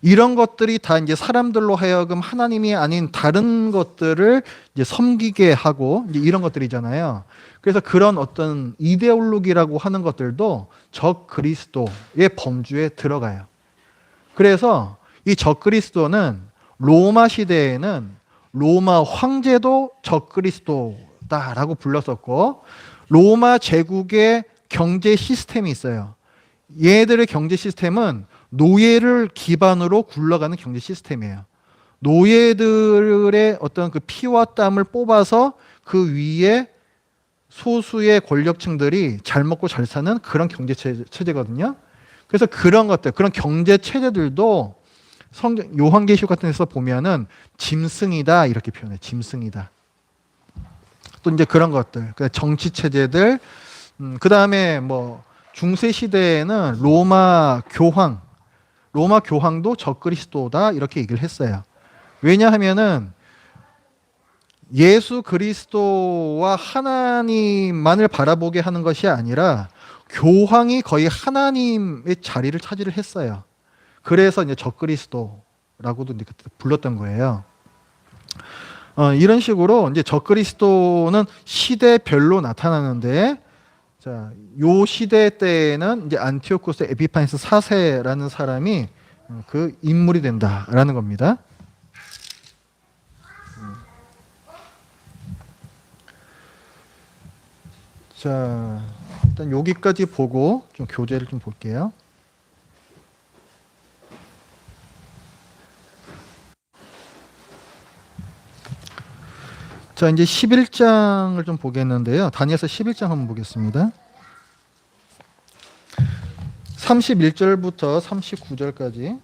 이런 것들이 다 이제 사람들로 하여금 하나님이 아닌 다른 것들을 이제 섬기게 하고 이제 이런 것들이잖아요. 그래서 그런 어떤 이데올로기라고 하는 것들도 적그리스도의 범주에 들어가요. 그래서 이 적그리스도는 로마 시대에는 로마 황제도 적그리스도다라고 불렀었고 로마 제국의 경제 시스템이 있어요. 얘들의 경제 시스템은 노예를 기반으로 굴러가는 경제 시스템이에요. 노예들의 어떤 그 피와 땀을 뽑아서 그 위에 소수의 권력층들이 잘 먹고 잘 사는 그런 경제 체제거든요. 그래서 그런 것들, 그런 경제 체제들도 성경 요한계시록 같은 데서 보면은 짐승이다 이렇게 표현해. 짐승이다. 또 이제 그런 것들, 정치 체제들, 그 다음에 뭐 중세 시대에는 로마 교황도 적그리스도다 이렇게 얘기를 했어요. 왜냐하면은 예수 그리스도와 하나님만을 바라보게 하는 것이 아니라 교황이 거의 하나님의 자리를 차지를 했어요. 그래서 이제 적그리스도라고도 이제 그때 불렀던 거예요. 이런 식으로 이제 적그리스도는 시대별로 나타나는데, 자, 요 시대 때에는 이제 안티오쿠스 에피파네스 4세라는 사람이 그 인물이 된다라는 겁니다. 자, 일단 여기까지 보고 좀 교재를 좀 볼게요. 자, 이제 11장을 좀 보겠는데요. 다니엘서 11장 한번 보겠습니다. 31절부터 39절까지.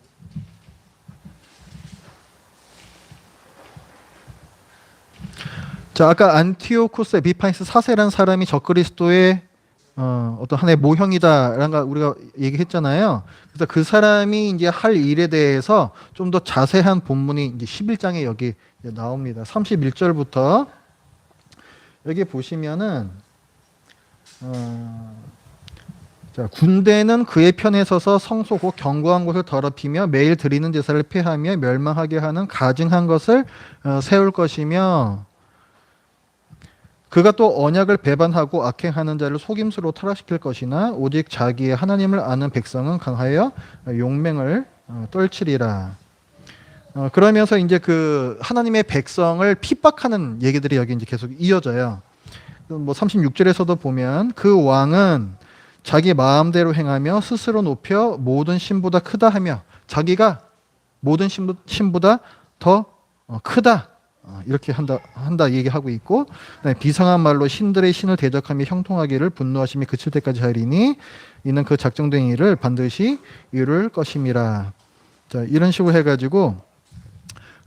자, 아까 안티오쿠스 에피파네스 4세라는 사람이 적그리스도의 어떤 하나의 모형이다라는 걸 우리가 얘기했잖아요. 그래서 그 사람이 이제 할 일에 대해서 좀 더 자세한 본문이 이제 11장에 여기 나옵니다. 31절부터 여기 보시면은 자, 군대는 그의 편에 서서 성소고 견고한 곳을 더럽히며 매일 드리는 제사를 폐하며 멸망하게 하는 가증한 것을 세울 것이며 그가 또 언약을 배반하고 악행하는 자를 속임수로 타락시킬 것이나 오직 자기의 하나님을 아는 백성은 강하여 용맹을 떨치리라. 그러면서 이제 그 하나님의 백성을 핍박하는 얘기들이 여기 이제 계속 이어져요. 뭐 36절에서도 보면 그 왕은 자기 마음대로 행하며 스스로 높여 모든 신보다 크다 하며 자기가 모든 신보다 더 크다. 이렇게 한다 얘기하고 있고, 비상한 말로 신들의 신을 대적하며 형통하기를 분노하심이 그칠 때까지 하리니 이는 그 작정된 일을 반드시 이룰 것임이라. 자, 이런 식으로 해가지고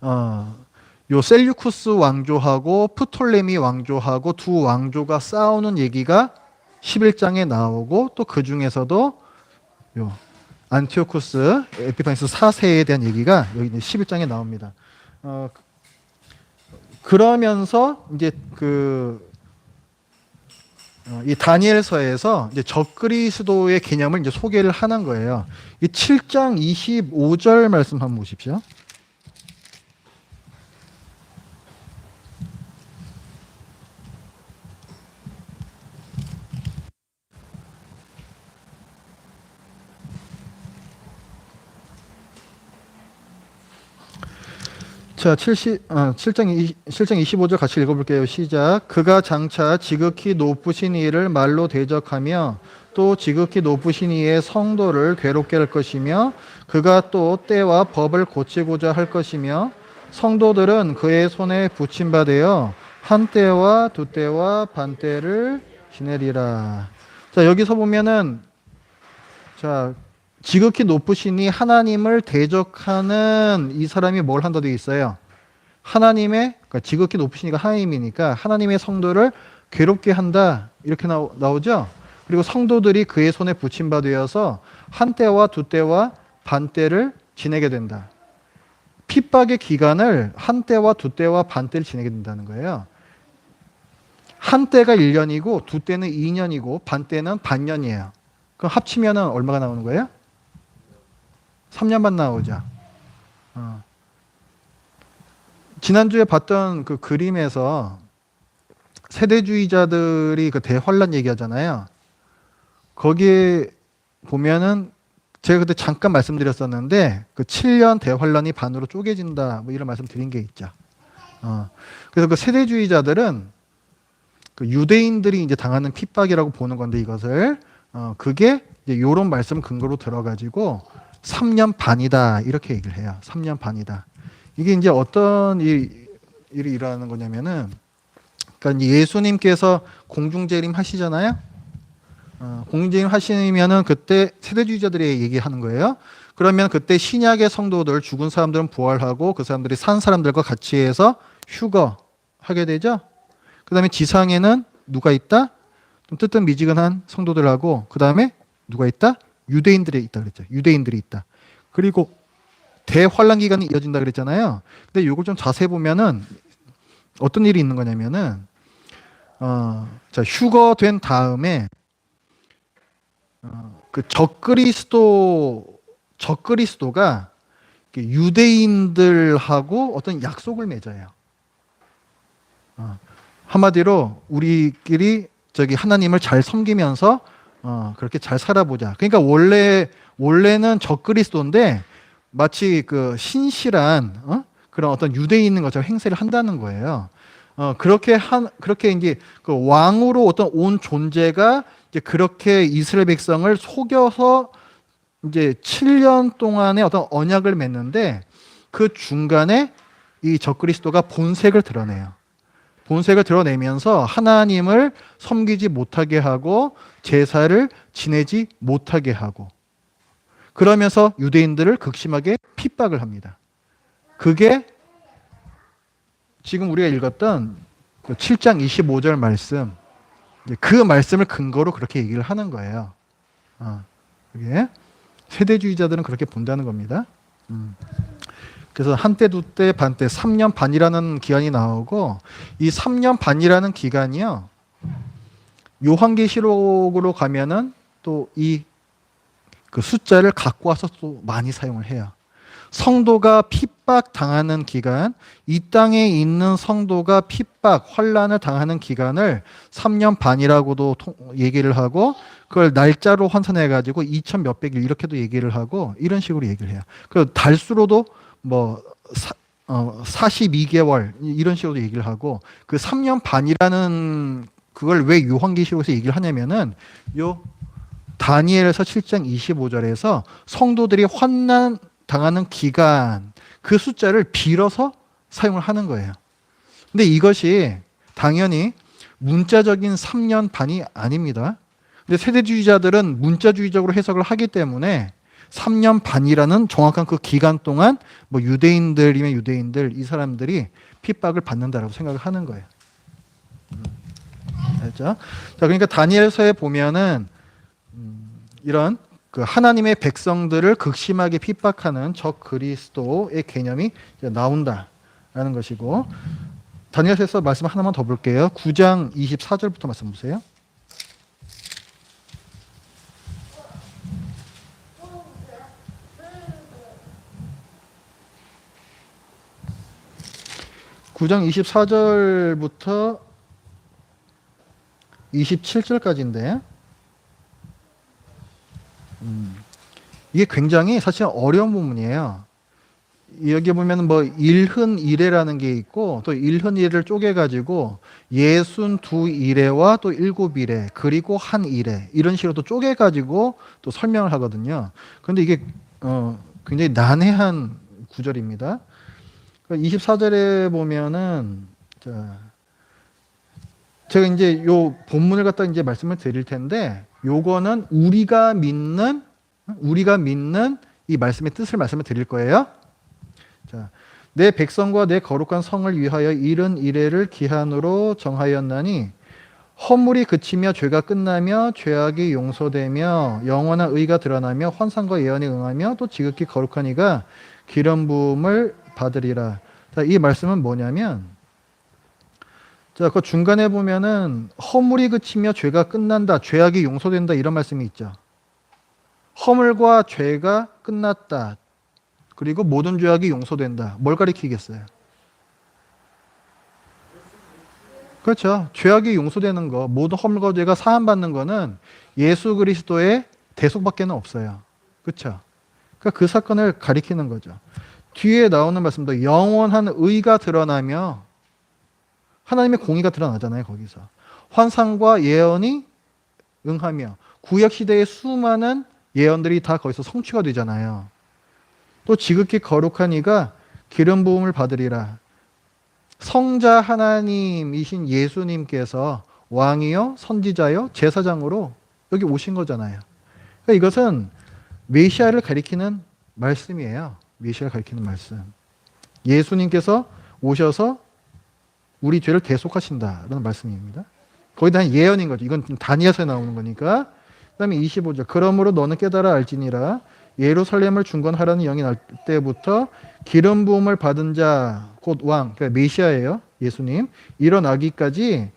요 셀류쿠스 왕조하고 프톨레미 왕조하고 두 왕조가 싸우는 얘기가 11장에 나오고 또 그 중에서도 요 안티오쿠스 에피파네스 4세에 대한 얘기가 여기 11장에 나옵니다. 그러면서 이제 그 이 다니엘서에서 이제 적그리스도의 개념을 이제 소개를 하는 거예요. 이 7장 25절 말씀 한번 보십시오. 자, 7장 25절 같이 읽어볼게요. 시작. 그가 장차 지극히 높으신 이를 말로 대적하며 또 지극히 높으신 이의 성도를 괴롭게 할 것이며 그가 또 때와 법을 고치고자 할 것이며 성도들은 그의 손에 붙임받아 한 때와 두 때와 반 때를 지내리라. 자, 여기서 보면은 자, 지극히 높으시니 하나님을 대적하는 이 사람이 뭘 한다 되어 있어요. 하나님의 그러니까 지극히 높으시니까 하나님이니까 하나님의 성도를 괴롭게 한다 이렇게 나오죠. 그리고 성도들이 그의 손에 붙임받아서 한 때와 두 때와 반 때를 지내게 된다. 핍박의 기간을 한 때와 두 때와 반 때를 지내게 된다는 거예요. 한 때가 1년이고 두 때는 2년이고 반 때는 반년이에요. 그럼 합치면은 얼마가 나오는 거예요? 3년 반 나오죠. 지난주에 봤던 그 그림에서 세대주의자들이 그 대환란 얘기하잖아요. 거기에 보면은 제가 그때 잠깐 말씀드렸었는데 그 7년 대환란이 반으로 쪼개진다 뭐 이런 말씀 드린 게 있죠. 그래서 그 세대주의자들은 그 유대인들이 이제 당하는 핍박이라고 보는 건데 이것을 그게 이제 요런 말씀 근거로 들어가지고 3년 반이다 이렇게 얘기를 해요. 3년 반이다. 이게 이제 어떤 일이 일어나는 거냐면은 그러니까 예수님께서 공중재림 하시잖아요. 공중재림 하시면은 그때 세대주의자들이 얘기하는 거예요. 그러면 그때 신약의 성도들 죽은 사람들은 부활하고 그 사람들이 산 사람들과 같이 해서 휴거하게 되죠. 그다음에 지상에는 누가 있다? 좀 뜨뜻미지근한 성도들하고 그다음에 누가 있다? 유대인들이 있다 그랬죠. 유대인들이 있다. 그리고 대환란 기간이 이어진다 그랬잖아요. 근데 이걸 좀 자세히 보면은 어떤 일이 있는 거냐면은 자, 휴거된 다음에 그 적그리스도가 유대인들하고 어떤 약속을 맺어요. 한마디로 우리끼리 저기 하나님을 잘 섬기면서 그렇게 잘 살아보자. 그러니까 원래는 적그리스도인데 마치 그 신실한 그런 어떤 유대인인 것처럼 행세를 한다는 거예요. 그렇게 이제 그 왕으로 어떤 온 존재가 이제 그렇게 이스라엘 백성을 속여서 이제 7년 동안의 어떤 언약을 맺는데 그 중간에 이 적그리스도가 본색을 드러내요. 본색을 드러내면서 하나님을 섬기지 못하게 하고 제사를 지내지 못하게 하고 그러면서 유대인들을 극심하게 핍박을 합니다. 그게 지금 우리가 읽었던 7장 25절 말씀 그 말씀을 근거로 그렇게 얘기를 하는 거예요. 그게 세대주의자들은 그렇게 본다는 겁니다. 그래서 한때, 두때, 반때, 3년 반이라는 기간이 나오고 이 3년 반이라는 기간이요. 요한계시록으로 가면은 또 이 그 숫자를 갖고 와서 또 많이 사용을 해요. 성도가 핍박 당하는 기간, 이 땅에 있는 성도가 핍박, 환란을 당하는 기간을 3년 반이라고도 얘기를 하고 그걸 날짜로 환산해 가지고 2000 몇백 일 이렇게도 얘기를 하고 이런 식으로 얘기를 해요. 그 달수로도 뭐 42개월 이런 식으로 얘기를 하고 그 3년 반이라는 그걸 왜 요한계시록에서 얘기를 하냐면은 요 다니엘에서 7장 25절에서 성도들이 환난 당하는 기간 그 숫자를 빌어서 사용을 하는 거예요. 근데 이것이 당연히 문자적인 3년 반이 아닙니다. 근데 세대주의자들은 문자주의적으로 해석을 하기 때문에 3년 반이라는 정확한 그 기간 동안 뭐 유대인들이면 유대인들 이 사람들이 핍박을 받는다라고 생각을 하는 거예요. 알죠? 자, 그러니까 다니엘서에 보면은 이런 그 하나님의 백성들을 극심하게 핍박하는 적 그리스도의 개념이 나온다라는 것이고 다니엘서에서 말씀 하나만 더 볼게요. 9장 24절부터 말씀 보세요. 9장 24절부터 27절까지인데 이게 굉장히 사실 어려운 부분이에요. 여기 보면 뭐 일흔 이레라는 게 있고 또 일흔 이레를 쪼개가지고 62이레와 또 7이레 그리고 한 이레 이런 식으로 또 쪼개가지고 또 설명을 하거든요. 그런데 이게 굉장히 난해한 구절입니다. 24절에 보면은 제가 이제 요 본문을 갖다 이제 말씀을 드릴 텐데 요거는 우리가 믿는 이 말씀의 뜻을 말씀을 드릴 거예요. 자, 내 백성과 내 거룩한 성을 위하여 일흔 이레를 기한으로 정하였나니 허물이 그치며 죄가 끝나며 죄악이 용서되며 영원한 의가 드러나며 환상과 예언이 응하며 또 지극히 거룩한 이가 기름 부음을 받으리라. 자, 이 말씀은 뭐냐면 자, 그 중간에 보면은 허물이 그치며 죄가 끝난다, 죄악이 용서된다 이런 말씀이 있죠. 허물과 죄가 끝났다. 그리고 모든 죄악이 용서된다. 뭘 가리키겠어요? 그렇죠. 죄악이 용서되는 거, 모든 허물과 죄가 사함받는 거는 예수 그리스도의 대속밖에는 없어요. 그렇죠. 그러니까 그 사건을 가리키는 거죠. 뒤에 나오는 말씀도 영원한 의가 드러나며 하나님의 공의가 드러나잖아요. 거기서 환상과 예언이 응하며 구약 시대의 수많은 예언들이 다 거기서 성취가 되잖아요. 또 지극히 거룩한 이가 기름 부음을 받으리라. 성자 하나님이신 예수님께서 왕이요 선지자요 제사장으로 여기 오신 거잖아요. 그러니까 이것은 메시아를 가리키는 말씀이에요. 메시아를 가리키는 말씀. 예수님께서 오셔서 우리 죄를 대속하신다라는 말씀입니다. 거기에 대한 예언인 거죠. 이건 다니엘서에 나오는 거니까. 그 다음에 25절. 그러므로 너는 깨달아 알지니라. 예루살렘을 중건하라는 영이 날 때부터 기름 부음을 받은 자, 곧 왕, 그러니까 메시아예요. 예수님. 일어나기까지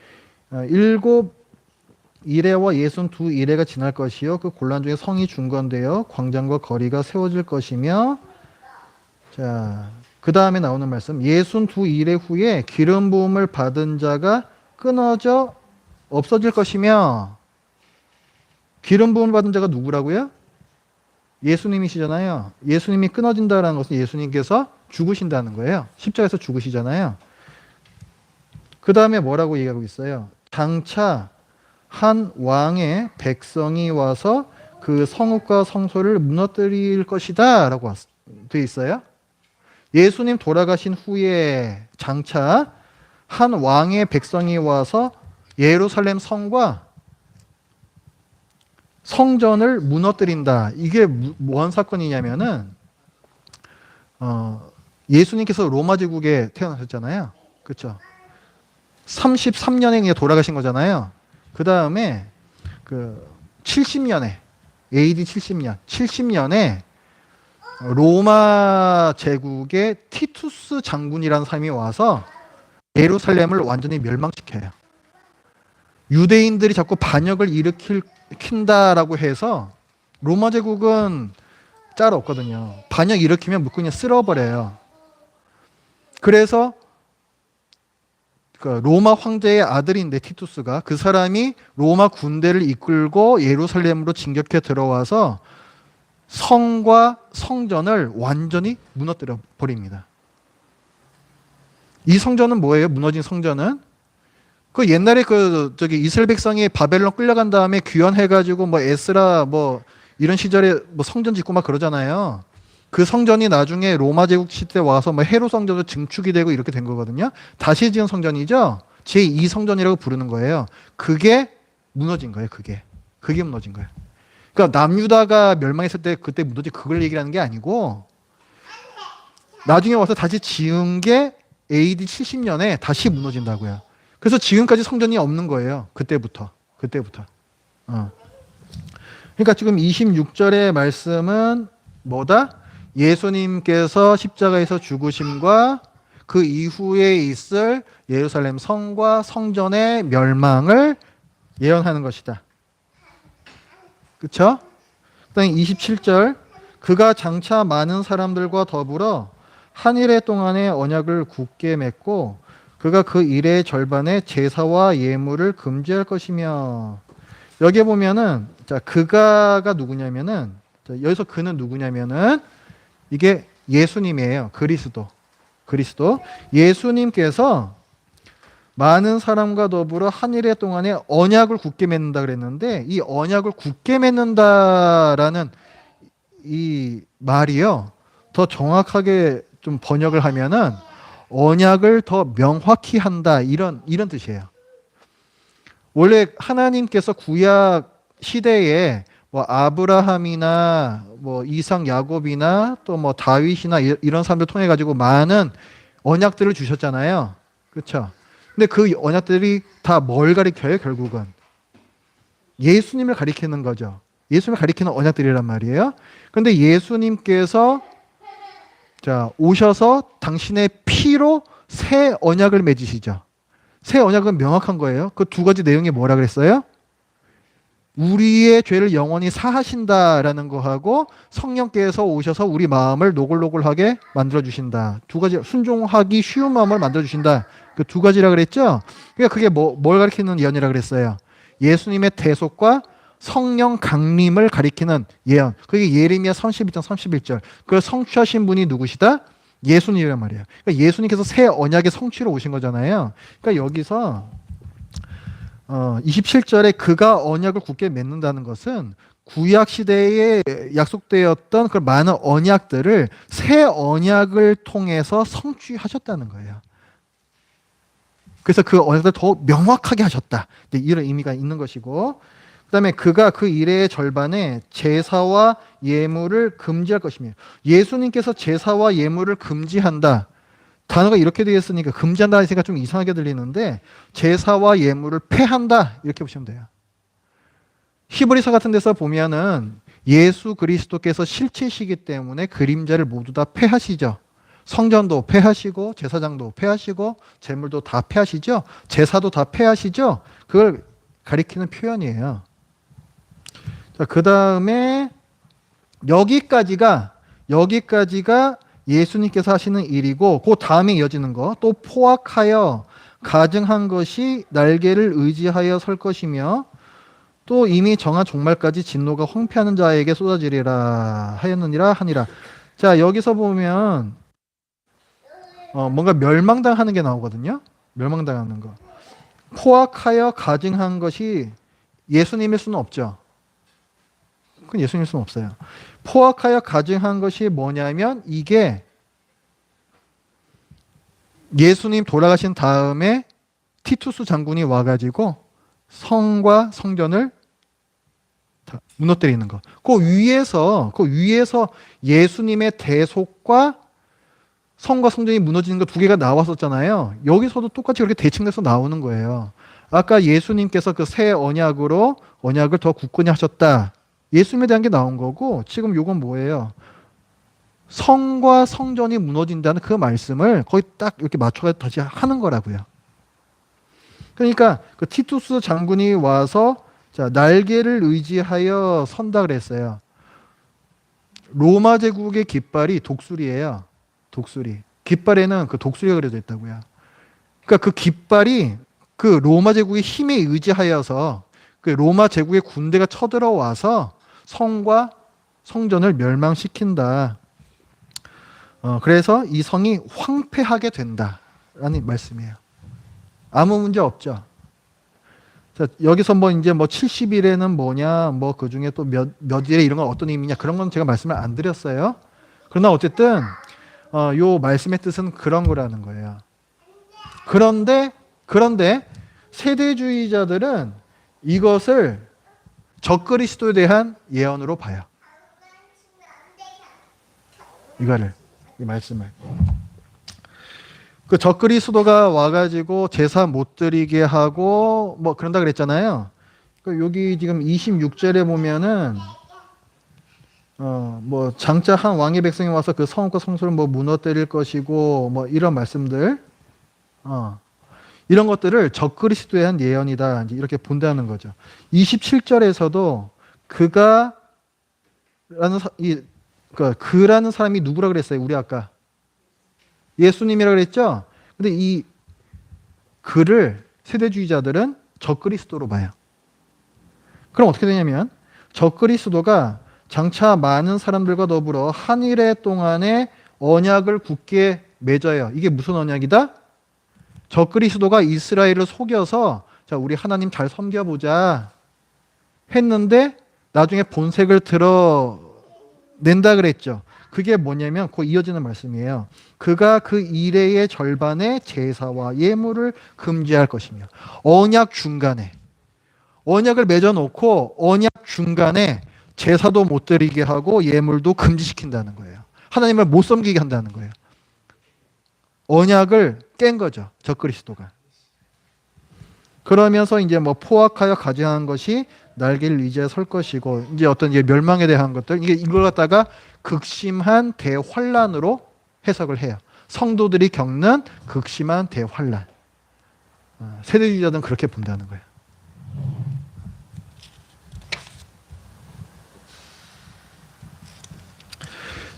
7 이레와 62 이레가 지날 것이요. 그 곤란 중에 성이 중건되어 광장과 거리가 세워질 것이며 자, 그 다음에 나오는 말씀 62 이레 후에 기름 부음을 받은 자가 끊어져 없어질 것이며 기름 부음을 받은 자가 누구라고요? 예수님이시잖아요. 예수님이 끊어진다는 것은 예수님께서 죽으신다는 거예요. 십자가에서 죽으시잖아요. 그 다음에 뭐라고 얘기하고 있어요? 장차 한 왕의 백성이 와서 그 성읍과 성소를 무너뜨릴 것이다 라고 되어 있어요. 예수님 돌아가신 후에 장차 한 왕의 백성이 와서 예루살렘 성과 성전을 무너뜨린다. 이게 뭔 사건이냐면은 예수님께서 로마 제국에 태어나셨잖아요. 그렇죠? 33년에 그냥 돌아가신 거잖아요. 그 다음에 그 70년에 AD 70년에 로마 제국의 티투스 장군이라는 사람이 와서 예루살렘을 완전히 멸망시켜요. 유대인들이 자꾸 반역을 일으킨다라고 해서 로마 제국은 짤 없거든요. 반역 일으키면 그냥 쓸어버려요. 그래서 그 로마 황제의 아들인데 티투스가 그 사람이 로마 군대를 이끌고 예루살렘으로 진격해 들어와서 성과 성전을 완전히 무너뜨려 버립니다. 이 성전은 뭐예요? 무너진 성전은 그 옛날에 이스라엘 백성이 바벨론 끌려간 다음에 귀환해가지고 뭐 에스라 뭐 이런 시절에 뭐 성전 짓고 막 그러잖아요. 그 성전이 나중에 로마 제국 시대 와서 뭐 헤로 성전도 증축이 되고 이렇게 된 거거든요. 다시 지은 성전이죠. 제2 성전이라고 부르는 거예요. 그게 무너진 거예요. 그게 무너진 거예요. 그러니까 남유다가 멸망했을 때 그때 무너진 그걸 얘기하는 게 아니고 나중에 와서 다시 지은 게 AD 70년에 다시 무너진다고요. 그래서 지금까지 성전이 없는 거예요. 그때부터. 그러니까 지금 26절의 말씀은 뭐다? 예수님께서 십자가에서 죽으심과 그 이후에 있을 예루살렘 성과 성전의 멸망을 예언하는 것이다. 그렇죠? 그다음에 27절 그가 장차 많은 사람들과 더불어 한 일해 동안의 언약을 굳게 맺고 그가 그 일의 절반에 제사와 예물을 금지할 것이며. 여기에 보면은 자 그가가 누구냐면은 자, 여기서 그는 누구냐면은 이게 예수님이에요. 그리스도. 예수님께서 많은 사람과 더불어 한 일해 동안에 언약을 굳게 맺는다 그랬는데 이 언약을 굳게 맺는다라는 이 말이요. 더 정확하게 좀 번역을 하면은 언약을 더 명확히 한다 이런 뜻이에요. 원래 하나님께서 구약 시대에 뭐 아브라함이나 뭐 이삭 야곱이나 또 뭐 다윗이나 이런 사람들 통해 가지고 많은 언약들을 주셨잖아요. 그렇죠? 근데 그 언약들이 다 뭘 가리켜요? 결국은 예수님을 가리키는 거죠. 예수님을 가리키는 언약들이란 말이에요. 그런데 예수님께서 자 오셔서 당신의 피로 새 언약을 맺으시죠. 새 언약은 명확한 거예요. 그 두 가지 내용이 뭐라 그랬어요? 우리의 죄를 영원히 사하신다라는 거하고 성령께서 오셔서 우리 마음을 노골노골하게 만들어 주신다. 두 가지 순종하기 쉬운 마음을 만들어 주신다. 그 두 가지라 그랬죠. 그러니까 그게 뭘 가리키는 예언이라 그랬어요. 예수님의 대속과 성령 강림을 가리키는 예언. 그게 예레미야 31장 31절. 그걸 성취하신 분이 누구시다? 예수님이란 말이에요. 그러니까 예수님께서 새 언약의 성취로 오신 거잖아요. 그러니까 여기서 27절에 그가 언약을 굳게 맺는다는 것은 구약 시대에 약속되었던 그 많은 언약들을 새 언약을 통해서 성취하셨다는 거예요. 그래서 그 언약을 더 명확하게 하셨다. 이런 의미가 있는 것이고, 그다음에 그가 그 일의 절반에 제사와 예물을 금지할 것이며, 예수님께서 제사와 예물을 금지한다. 단어가 이렇게 되어 있으니까 금지한다는 생각이 좀 이상하게 들리는데 제사와 예물을 폐한다 이렇게 보시면 돼요. 히브리서 같은 데서 보면은 예수 그리스도께서 실체시기 때문에 그림자를 모두 다 폐하시죠. 성전도 폐하시고 제사장도 폐하시고 제물도 다 폐하시죠. 제사도 다 폐하시죠. 그걸 가리키는 표현이에요. 자, 그다음에 여기까지가 예수님께서 하시는 일이고 그 다음에 이어지는 거 또 포악하여 가증한 것이 날개를 의지하여 설 것이며 또 이미 정한 종말까지 진노가 황폐하는 자에게 쏟아지리라 하였느니라 하니라. 자 여기서 보면 뭔가 멸망당하는 게 나오거든요. 멸망당하는 거. 포악하여 가증한 것이 예수님일 수는 없죠. 그건 예수님일 수는 없어요. 포악하여 가증한 것이 뭐냐면 이게 예수님 돌아가신 다음에 티투스 장군이 와가지고 성과 성전을 다 무너뜨리는 거. 그 위에서 예수님의 대속과 성과 성전이 무너지는 거 두 개가 나왔었잖아요. 여기서도 똑같이 그렇게 대칭돼서 나오는 거예요. 아까 예수님께서 그 새 언약으로 언약을 더 굳건히 하셨다. 예수님에 대한 게 나온 거고 지금 요건 뭐예요? 성과 성전이 무너진다는 그 말씀을 거의 딱 이렇게 맞춰서 다시 하는 거라고요. 그러니까 그 티투스 장군이 와서 자, 날개를 의지하여 선다 그랬어요. 로마 제국의 깃발이 독수리예요. 독수리. 깃발에는 그 독수리가 그려져 있다고요. 그러니까 그 깃발이 그 로마 제국의 힘에 의지하여서 그 로마 제국의 군대가 쳐들어와서 성과 성전을 멸망시킨다. 그래서 이 성이 황폐하게 된다라는 말씀이에요. 아무 문제 없죠. 자, 여기서 이제 70일에는 뭐냐, 그 중에 또 몇 일에 이런 건 어떤 의미냐, 그런 건 제가 말씀을 안 드렸어요. 그러나 어쨌든, 요 말씀의 뜻은 그런 거라는 거예요. 그런데, 세대주의자들은 이것을 적그리스도에 대한 예언으로 봐요. 이 말씀을. 그 적그리스도가 와가지고 제사 못 드리게 하고 그런다 그랬잖아요. 여기 지금 26절에 보면은 장차 한 왕의 백성이 와서 그 성읍과 성소를 무너뜨릴 것이고 이런 말씀들 이런 것들을 적그리스도에 대한 예언이다 이제 이렇게 본다는 거죠. 27절에서도 그라는 사람이 누구라 그랬어요? 우리 아까 예수님이라 그랬죠? 근데 그를 세대주의자들은 적그리스도로 봐요. 그럼 어떻게 되냐면 적그리스도가 장차 많은 사람들과 더불어 한일의 동안에 언약을 굳게 맺어요. 이게 무슨 언약이다? 적그리스도가 이스라엘을 속여서 자, 우리 하나님 잘 섬겨보자 했는데 나중에 본색을 드러낸다 그랬죠. 그게 뭐냐면 그 이어지는 말씀이에요. 그가 그 이레의 절반의 제사와 예물을 금지할 것이며 언약 중간에 언약을 맺어놓고 언약 중간에 제사도 못 드리게 하고 예물도 금지시킨다는 거예요. 하나님을 못 섬기게 한다는 거예요. 언약을 깬 거죠. 적그리스도가. 그러면서 이제 뭐 포악하여 가증한 것이 날개를 이제 설 것이고 이제 어떤 이제 멸망에 대한 것들 이걸 갖다가 극심한 대환란으로 해석을 해요. 성도들이 겪는 극심한 대환란. 세대주의자들은 그렇게 본다는 거예요.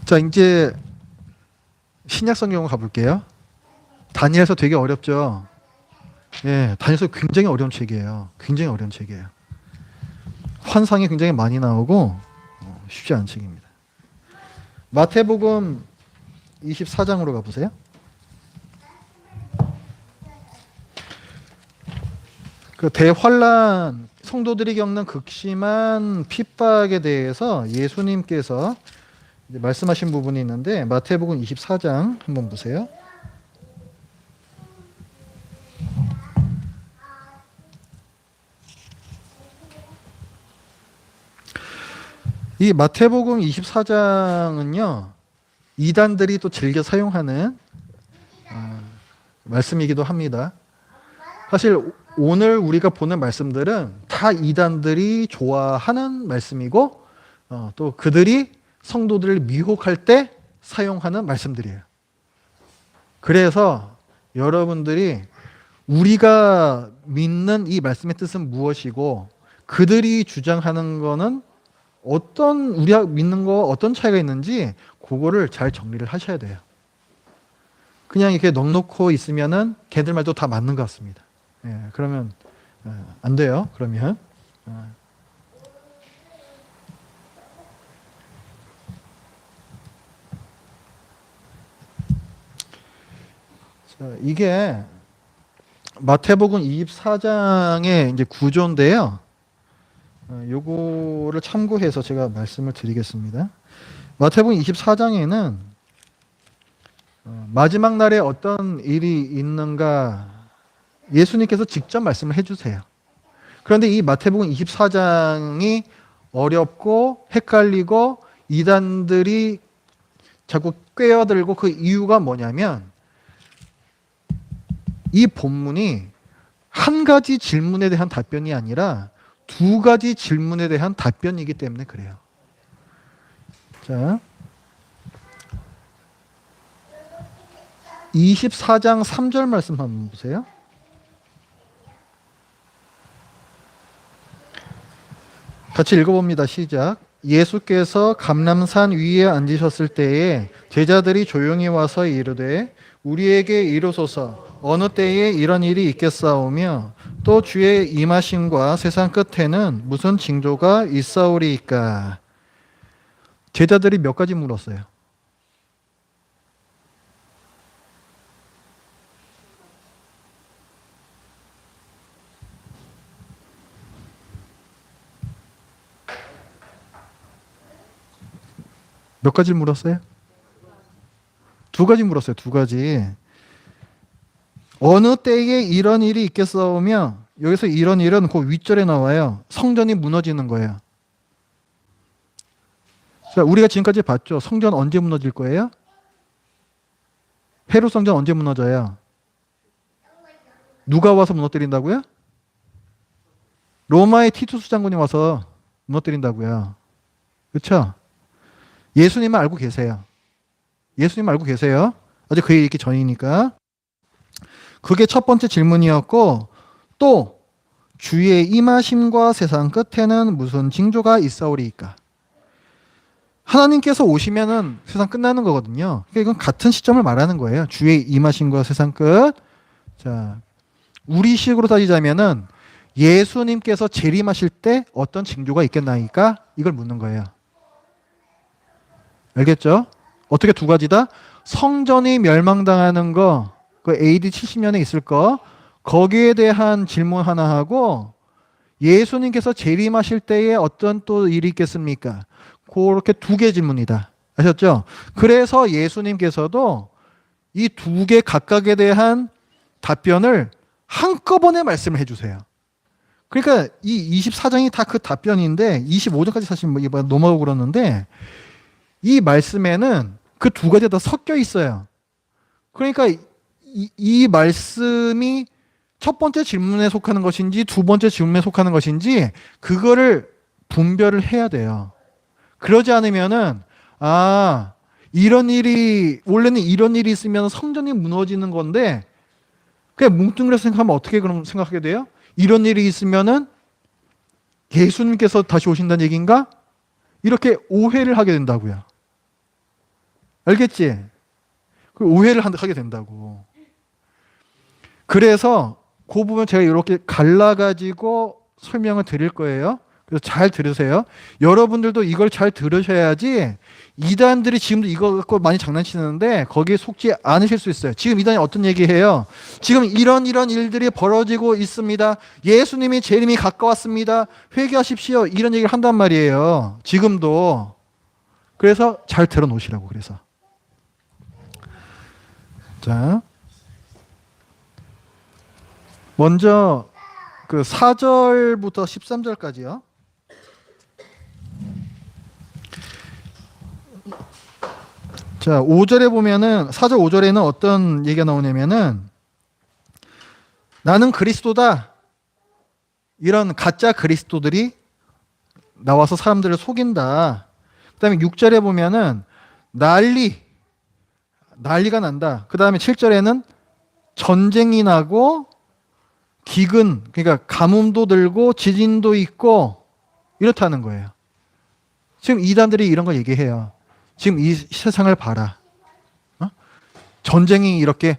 자, 이제 신약 성경으로 가볼게요. 다니엘서 되게 어렵죠. 예, 다니엘서 굉장히 어려운 책이에요. 굉장히 어려운 책이에요. 환상이 굉장히 많이 나오고 쉽지 않은 책입니다. 마태복음 24장으로 가보세요. 그 대환란 성도들이 겪는 극심한 핍박에 대해서 예수님께서 이제 말씀하신 부분이 있는데 마태복음 24장 한번 보세요. 이 마태복음 24장은요. 이단들이 또 즐겨 사용하는 말씀이기도 합니다. 사실 오늘 우리가 보는 말씀들은 다 이단들이 좋아하는 말씀이고 또 그들이 성도들을 미혹할 때 사용하는 말씀들이에요. 그래서 여러분들이 우리가 믿는 이 말씀의 뜻은 무엇이고 그들이 주장하는 거는 우리가 믿는 거 어떤 차이가 있는지 그거를 잘 정리를 하셔야 돼요. 그냥 이렇게 넉넉히 있으면은 걔들 말도 다 맞는 것 같습니다. 예, 그러면 안 돼요. 그러면 자, 이게 마태복음 24장의 이제 구조인데요. 요거를 참고해서 제가 말씀을 드리겠습니다. 마태복음 24장에는 마지막 날에 어떤 일이 있는가 예수님께서 직접 말씀을 해주세요. 그런데 이 마태복음 24장이 어렵고 헷갈리고 이단들이 자꾸 꿰어들고 그 이유가 뭐냐면 이 본문이 한 가지 질문에 대한 답변이 아니라 두 가지 질문에 대한 답변이기 때문에 그래요. 자, 24장 3절 말씀 한번 보세요. 같이 읽어봅니다. 시작. 예수께서 감람산 위에 앉으셨을 때에 제자들이 조용히 와서 이르되 우리에게 이르소서 어느 때에 이런 일이 있겠사오며 또 주의 임하심과 세상 끝에는 무슨 징조가 있사오리이까. 제자들이 몇 가지 물었어요. 몇 가지 물었어요? 두 가지 물었어요. 두 가지. 어느 때에 이런 일이 있겠사오며 여기서 이런 일은 그 윗절에 나와요. 성전이 무너지는 거예요. 자, 우리가 지금까지 봤죠. 성전 언제 무너질 거예요? 헤롯 성전 언제 무너져요? 누가 와서 무너뜨린다고요? 로마의 티투스 장군이 와서 무너뜨린다고요. 그렇죠? 예수님은 알고 계세요. 예수님 알고 계세요. 아직 그 얘기 있기 전이니까. 그게 첫 번째 질문이었고 또 주의 임하심과 세상 끝에는 무슨 징조가 있사오리이까. 하나님께서 오시면은 세상 끝나는 거거든요. 그러니까 이건 같은 시점을 말하는 거예요. 주의 임하심과 세상 끝. 자, 우리식으로 따지자면은 예수님께서 재림하실 때 어떤 징조가 있겠나이까? 이걸 묻는 거예요. 알겠죠? 어떻게 두 가지다? 성전이 멸망당하는 거, 그 AD 70년에 있을 거, 거기에 대한 질문 하나 하고 예수님께서 재림하실 때에 어떤 또 일이 있겠습니까? 그렇게 두 개 질문이다. 아셨죠? 그래서 예수님께서도 이 두 개 각각에 대한 답변을 한꺼번에 말씀을 해주세요. 그러니까 이 24장이 다 그 답변인데 25장까지 사실 뭐 넘어가고 그러는데 이 말씀에는 그 두 가지가 다 섞여 있어요. 그러니까 이 말씀이 첫 번째 질문에 속하는 것인지 두 번째 질문에 속하는 것인지 그거를 분별을 해야 돼요. 그러지 않으면은 이런 일이 원래는 이런 일이 있으면 성전이 무너지는 건데 그냥 뭉뚱그려서 생각하면 어떻게 그럼 생각하게 돼요? 이런 일이 있으면은 예수님께서 다시 오신다는 얘기인가? 이렇게 오해를 하게 된다고요. 알겠지? 그 오해를 하게 된다고. 그래서 그 부분 제가 이렇게 갈라가지고 설명을 드릴 거예요. 그래서 잘 들으세요. 여러분들도 이걸 잘 들으셔야지 이단들이 지금도 이거 갖고 많이 장난치는데 거기에 속지 않으실 수 있어요. 지금 이단이 어떤 얘기해요? 지금 이런 일들이 벌어지고 있습니다. 예수님이 재림이 가까웠습니다. 회개하십시오. 이런 얘기를 한단 말이에요. 지금도. 그래서 잘 들어놓으시라고 그래서. 자, 먼저 그 4절부터 13절까지요. 자, 5절에 보면은 4절 5절에는 어떤 얘기가 나오냐면은 나는 그리스도다. 이런 가짜 그리스도들이 나와서 사람들을 속인다. 그다음에 6절에 보면은 난리가 난다. 그다음에 7절에는 전쟁이 나고 기근, 그러니까 가뭄도 들고 지진도 있고 이렇다는 거예요. 지금 이단들이 이런 거 얘기해요. 지금 이 세상을 봐라. 전쟁이 이렇게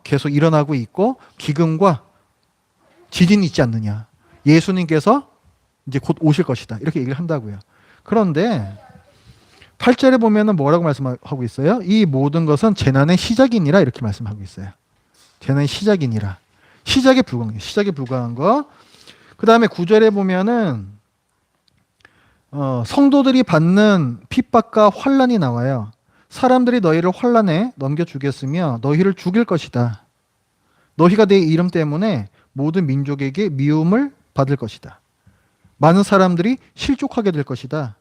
계속 일어나고 있고 기근과 지진이 있지 않느냐. 예수님께서 이제 곧 오실 것이다. 이렇게 얘기를 한다고요. 그런데 8절에 보면은 뭐라고 말씀하고 있어요? 이 모든 것은 재난의 시작이니라 이렇게 말씀하고 있어요. 재난의 시작이니라. 시작에 불과한 거. 그 다음에 9절에 보면은 성도들이 받는 핍박과 환난이 나와요. 사람들이 너희를 환난에 넘겨주겠으며 너희를 죽일 것이다. 너희가 내 이름 때문에 모든 민족에게 미움을 받을 것이다. 많은 사람들이 실족하게 될 것이다.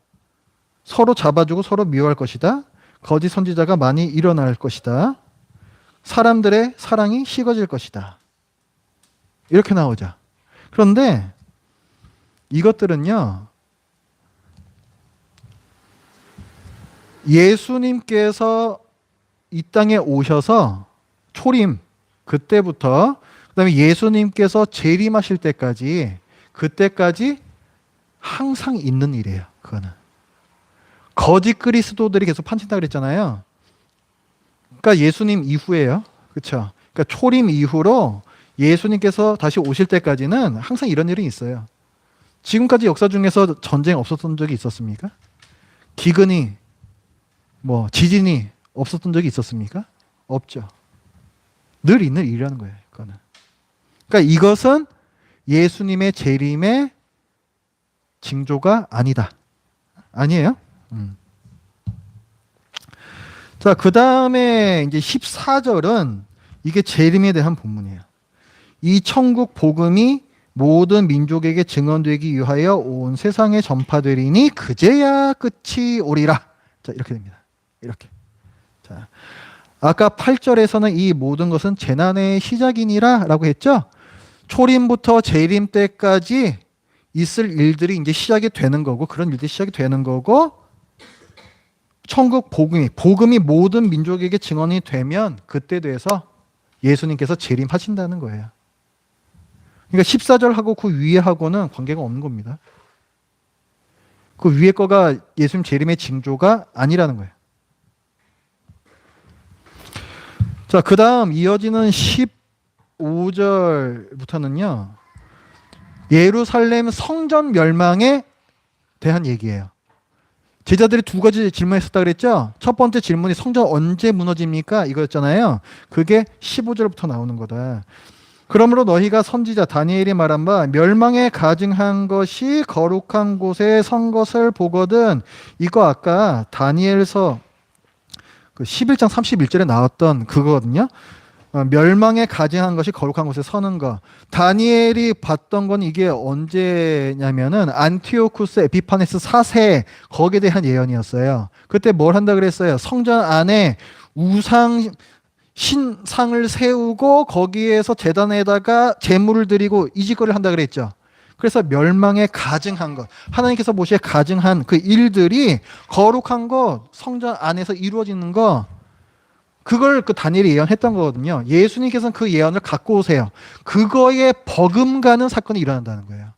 서로 잡아주고 서로 미워할 것이다. 거짓 선지자가 많이 일어날 것이다. 사람들의 사랑이 식어질 것이다. 이렇게 나오죠. 그런데 이것들은요, 예수님께서 이 땅에 오셔서 초림, 그때부터, 그 다음에 예수님께서 재림하실 때까지, 그때까지 항상 있는 일이에요. 그거는. 거짓 그리스도들이 계속 판친다 그랬잖아요. 그러니까 예수님 이후에요. 그렇죠? 그러니까 초림 이후로 예수님께서 다시 오실 때까지는 항상 이런 일이 있어요. 지금까지 역사 중에서 전쟁 없었던 적이 있었습니까? 기근이, 지진이 없었던 적이 있었습니까? 없죠. 늘 있는 일이라는 거예요. 그거는. 그러니까 이것은 예수님의 재림의 징조가 아니다. 아니에요? 자, 그 다음에 이제 14절은 이게 재림에 대한 본문이에요. 이 천국 복음이 모든 민족에게 증언되기 위하여 온 세상에 전파되리니 그제야 끝이 오리라. 자, 이렇게 됩니다. 이렇게. 자, 아까 8절에서는 이 모든 것은 재난의 시작이니라 라고 했죠? 초림부터 재림 때까지 있을 일들이 이제 시작이 되는 거고, 그런 일들이 시작이 되는 거고, 천국 복음이 모든 민족에게 증언이 되면 그때 돼서 예수님께서 재림하신다는 거예요. 그러니까 14절하고 그 위에 하고는 관계가 없는 겁니다. 그 위에 거가 예수님 재림의 징조가 아니라는 거예요. 자, 그 다음 이어지는 15절부터는요. 예루살렘 성전 멸망에 대한 얘기예요. 제자들이 두 가지 질문했었다 그랬죠? 첫 번째 질문이 성전 언제 무너집니까? 이거였잖아요. 그게 15절부터 나오는 거다. 그러므로 너희가 선지자 다니엘이 말한 바 멸망에 가증한 것이 거룩한 곳에 선 것을 보거든. 이거 아까 다니엘서 그 11장 31절에 나왔던 그거거든요. 멸망에 가증한 것이 거룩한 곳에 서는 거. 다니엘이 봤던 건 이게 언제냐면은 안티오쿠스 에피파네스 4세 거기에 대한 예언이었어요. 그때 뭘 한다 그랬어요? 성전 안에 우상 신상을 세우고 거기에서 제단에다가 제물을 드리고 이 짓거리를 한다 그랬죠. 그래서 멸망에 가증한 것, 하나님께서 보시기에 가증한 그 일들이 거룩한 것, 성전 안에서 이루어지는 것, 그걸 그 다니엘이 예언했던 거거든요. 예수님께서는 그 예언을 갖고 오세요. 그거에 버금가는 사건이 일어난다는 거예요.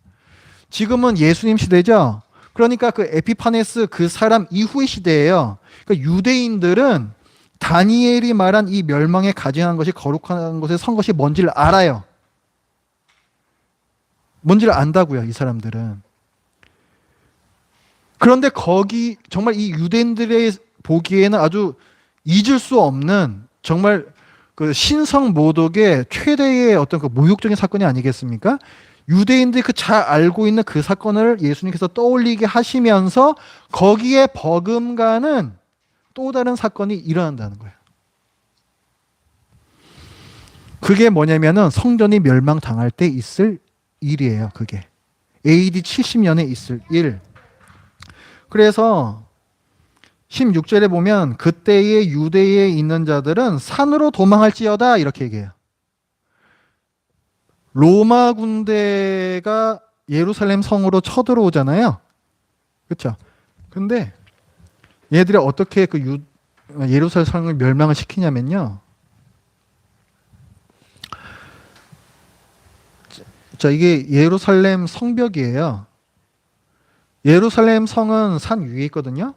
지금은 예수님 시대죠. 그러니까 그 에피파네스 그 사람 이후의 시대예요. 그러니까 유대인들은 다니엘이 말한 이 멸망에 가증한 것이 거룩한 곳에 선 것이 뭔지를 알아요. 뭔지를 안다고요, 이 사람들은. 그런데 거기 정말 이 유대인들의 보기에는 아주 잊을 수 없는 정말 그 신성 모독의 최대의 어떤 그 모욕적인 사건이 아니겠습니까? 유대인들이 그 잘 알고 있는 그 사건을 예수님께서 떠올리게 하시면서 거기에 버금가는 또 다른 사건이 일어난다는 거예요. 그게 뭐냐면은 성전이 멸망당할 때 있을 일이에요. 그게 AD 70년에 있을 일. 그래서 16절에 보면 그때의 유대에 있는 자들은 산으로 도망할지어다 이렇게 얘기해요. 로마 군대가 예루살렘 성으로 쳐들어오잖아요. 그렇죠? 근데 얘들이 어떻게 그 예루살렘 성을 멸망을 시키냐면요. 자, 이게 예루살렘 성벽이에요. 예루살렘 성은 산 위에 있거든요.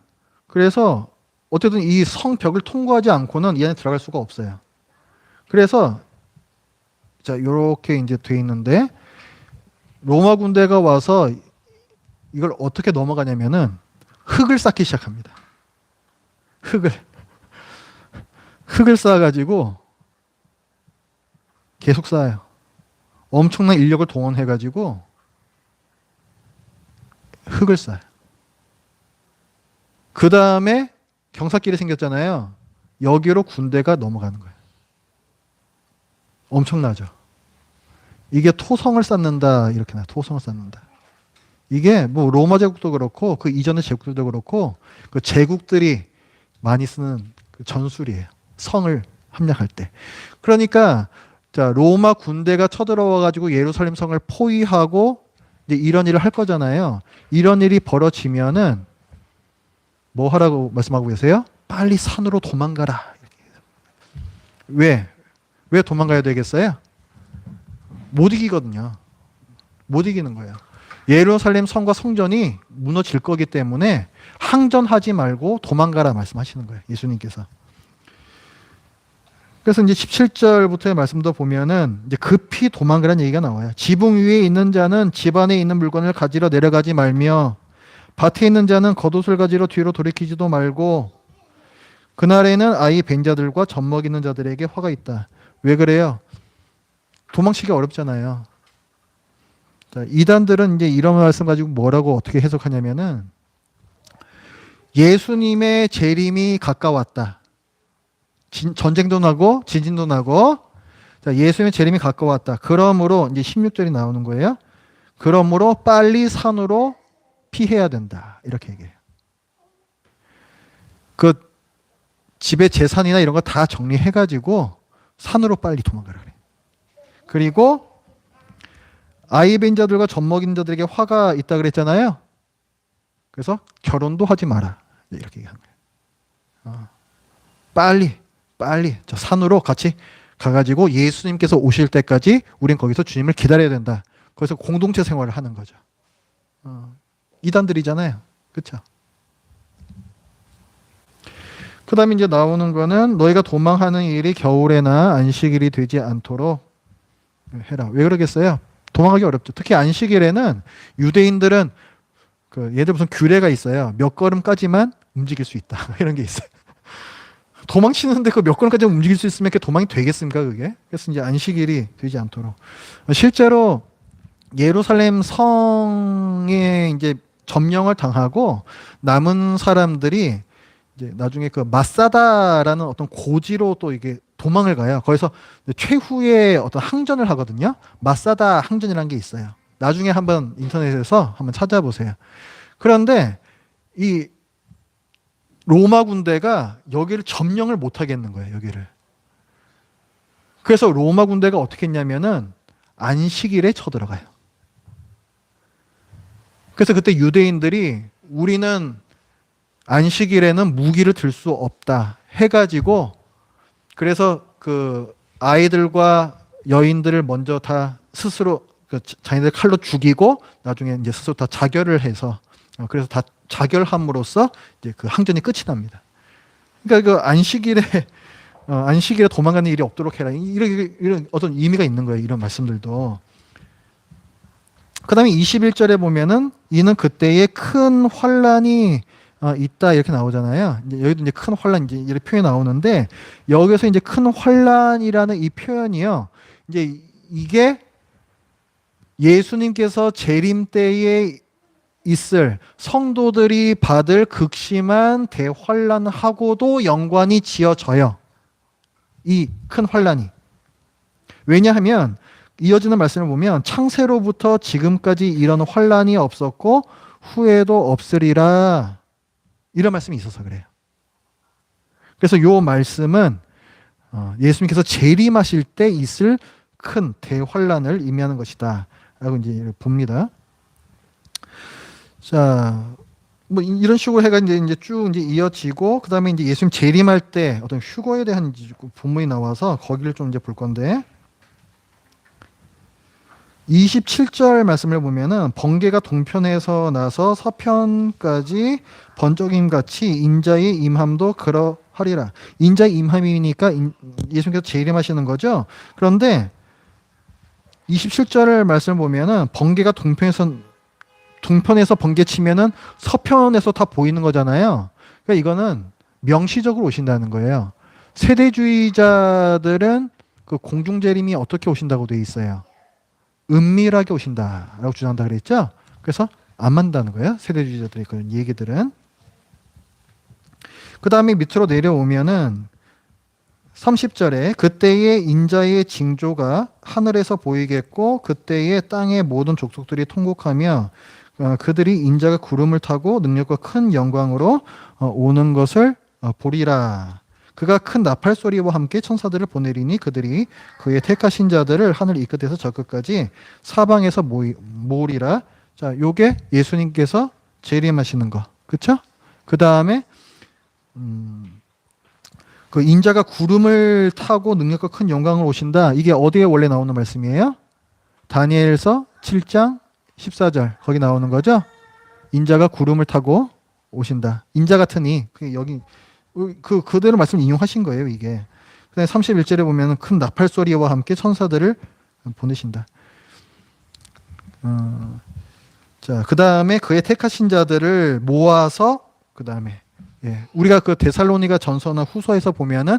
그래서 어쨌든 이 성벽을 통과하지 않고는 이 안에 들어갈 수가 없어요. 그래서 자, 이렇게 이제 돼 있는데 로마 군대가 와서 이걸 어떻게 넘어가냐면은 흙을 쌓기 시작합니다. 흙을 쌓아가지고 계속 쌓아요. 엄청난 인력을 동원해가지고 흙을 쌓아요. 그 다음에 경사길이 생겼잖아요. 여기로 군대가 넘어가는 거예요. 엄청나죠. 이게 토성을 쌓는다 이렇게 나와요. 토성을 쌓는다. 이게 뭐 로마 제국도 그렇고 그 이전의 제국들도 그렇고 그 제국들이 많이 쓰는 그 전술이에요. 성을 함락할 때. 그러니까 자 로마 군대가 쳐들어와 가지고 예루살렘 성을 포위하고 이제 이런 일을 할 거잖아요. 이런 일이 벌어지면은 뭐 하라고 말씀하고 계세요? 빨리 산으로 도망가라. 왜? 왜 도망가야 되겠어요? 못 이기거든요. 못 이기는 거예요. 예루살렘 성과 성전이 무너질 거기 때문에 항전하지 말고 도망가라 말씀하시는 거예요. 예수님께서. 그래서 이제 17절부터의 말씀도 보면은 이제 급히 도망가라는 얘기가 나와요. 지붕 위에 있는 자는 집 안에 있는 물건을 가지러 내려가지 말며 밭에 있는 자는 겉옷을 가지러 뒤로 돌이키지도 말고 그날에는 아이 벤 자들과 젖 먹이는 자들에게 화가 있다. 왜 그래요? 도망치기 어렵잖아요. 자, 이단들은 이제 이런 말씀 가지고 뭐라고 어떻게 해석하냐면은 예수님의 재림이 가까웠다. 전쟁도 나고 지진도 나고 자, 예수님의 재림이 가까웠다. 그러므로 이제 16절이 나오는 거예요. 그러므로 빨리 산으로 피해야 된다. 이렇게 얘기해요. 그 집에 재산이나 이런 거 다 정리해가지고 산으로 빨리 도망가라 그래. 그리고 아이 벤 자들과 젖 먹인 자들에게 화가 있다 그랬잖아요. 그래서 결혼도 하지 마라. 이렇게 얘기하는 거예요. 빨리 저 산으로 같이 가가지고 예수님께서 오실 때까지 우린 거기서 주님을 기다려야 된다. 거기서 공동체 생활을 하는 거죠. 이단들이잖아요. 그렇죠? 그 다음에 이제 나오는 거는 너희가 도망하는 일이 겨울에나 안식일이 되지 않도록 해라. 왜 그러겠어요? 도망가기 어렵죠. 특히 안식일에는 유대인들은 그 예를 무슨 규례가 있어요. 몇 걸음까지만 움직일 수 있다. 이런 게 있어요. 도망치는데 그 몇 걸음까지 움직일 수 있으면 그 도망이 되겠습니까, 그게? 그래서 이제 안식일이 되지 않도록. 실제로 예루살렘 성에 이제 점령을 당하고 남은 사람들이 이제 나중에 그 마사다라는 어떤 고지로 또 이게 도망을 가요. 거기서 최후의 어떤 항전을 하거든요. 마사다 항전이라는 게 있어요. 나중에 한번 인터넷에서 한번 찾아보세요. 그런데 이 로마 군대가 여기를 점령을 못 하겠는 거예요, 여기를. 그래서 로마 군대가 어떻게 했냐면은 안식일에 쳐들어가요. 그래서 그때 유대인들이 우리는 안식일에는 무기를 들 수 없다 해가지고 그래서 그 아이들과 여인들을 먼저 다 스스로 그 자기들 칼로 죽이고 나중에 이제 스스로 다 자결을 해서 그래서 다 자결함으로써 이제 그 항전이 끝이 납니다. 그러니까 그 안식일에 도망가는 일이 없도록 해라. 이런 어떤 의미가 있는 거예요. 이런 말씀들도. 그 다음에 21절에 보면은 이는 그때에 큰 환란이 있다 이렇게 나오잖아요. 이제 여기도 이제 큰 환란 이제 이렇게 표현이 나오는데 여기서 이제 큰 환란이라는 이 표현이요. 이제 이게 예수님께서 재림 때에 있을 성도들이 받을 극심한 대환란하고도 연관이 지어져요. 이 큰 환란이. 왜냐하면 이어지는 말씀을 보면 창세로부터 지금까지 이런 환란이 없었고 후에도 없으리라. 이런 말씀이 있어서 그래요. 그래서 이 말씀은 예수님께서 재림하실 때 있을 큰 대환란을 의미하는 것이다. 라고 이제 봅니다. 자, 뭐 이런 식으로 해가 이제 쭉 이제 이어지고 그 다음에 이제 예수님 재림할 때 어떤 휴거에 대한 본문이 나와서 거기를 좀 이제 볼 건데 27절 말씀을 보면은 번개가 동편에서 나서 서편까지 번쩍임 같이 인자의 임함도 그러하리라. 인자의 임함이니까 예수님께서 재림하시는 거죠. 그런데 27절 말씀을 보면은 번개가 동편에서 번개 치면은 서편에서 다 보이는 거잖아요. 그러니까 이거는 명시적으로 오신다는 거예요. 세대주의자들은 그 공중재림이 어떻게 오신다고 돼 있어요. 은밀하게 오신다라고 주장한다 그랬죠. 그래서 안 만다는 거예요. 세대주의자들의 그런 얘기들은. 그 다음에 밑으로 내려오면은 30절에 그때의 인자의 징조가 하늘에서 보이겠고 그때의 땅의 모든 족속들이 통곡하며 그들이 인자가 구름을 타고 능력과 큰 영광으로 오는 것을 보리라. 그가 큰 나팔 소리와 함께 천사들을 보내리니 그들이 그의 택하신 자들을 하늘 이 끝에서 저 끝까지 사방에서 모으리라. 자, 요게 예수님께서 재림하시는 거. 그쵸? 그 다음에 그 인자가 구름을 타고 능력과 큰 영광을 오신다. 이게 어디에 원래 나오는 말씀이에요? 다니엘서 7장 14절 거기 나오는 거죠? 인자가 구름을 타고 오신다. 인자 같으니 여기 그대로 말씀 인용하신 거예요, 이게. 그다음에 31절에 보면 큰 나팔 소리와 함께 천사들을 보내신다. 자, 그다음에 그의 택하신 자들을 모아서 그다음에 우리가 그 데살로니가 전서나 후서에서 보면은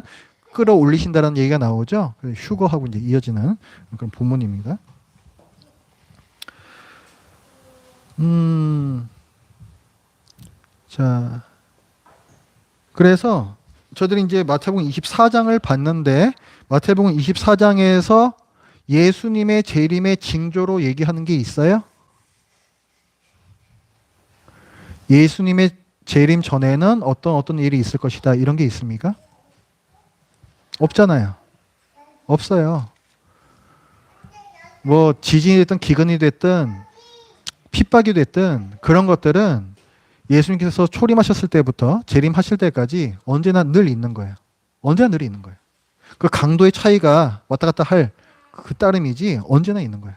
끌어올리신다는 얘기가 나오죠. 휴거하고 이제 이어지는 그런 본문입니다. 자, 그래서 저들이 이제 마태복음 24장을 봤는데 마태복음 24장에서 예수님의 재림의 징조로 얘기하는 게 있어요? 예수님의 재림 전에는 어떤 일이 있을 것이다 이런 게 있습니까? 없잖아요. 없어요. 뭐 지진이 됐든 기근이 됐든 핍박이 됐든 그런 것들은 예수님께서 초림하셨을 때부터 재림하실 때까지 언제나 늘 있는 거예요. 언제나 늘 있는 거예요. 그 강도의 차이가 왔다 갔다 할 그 따름이지 언제나 있는 거예요.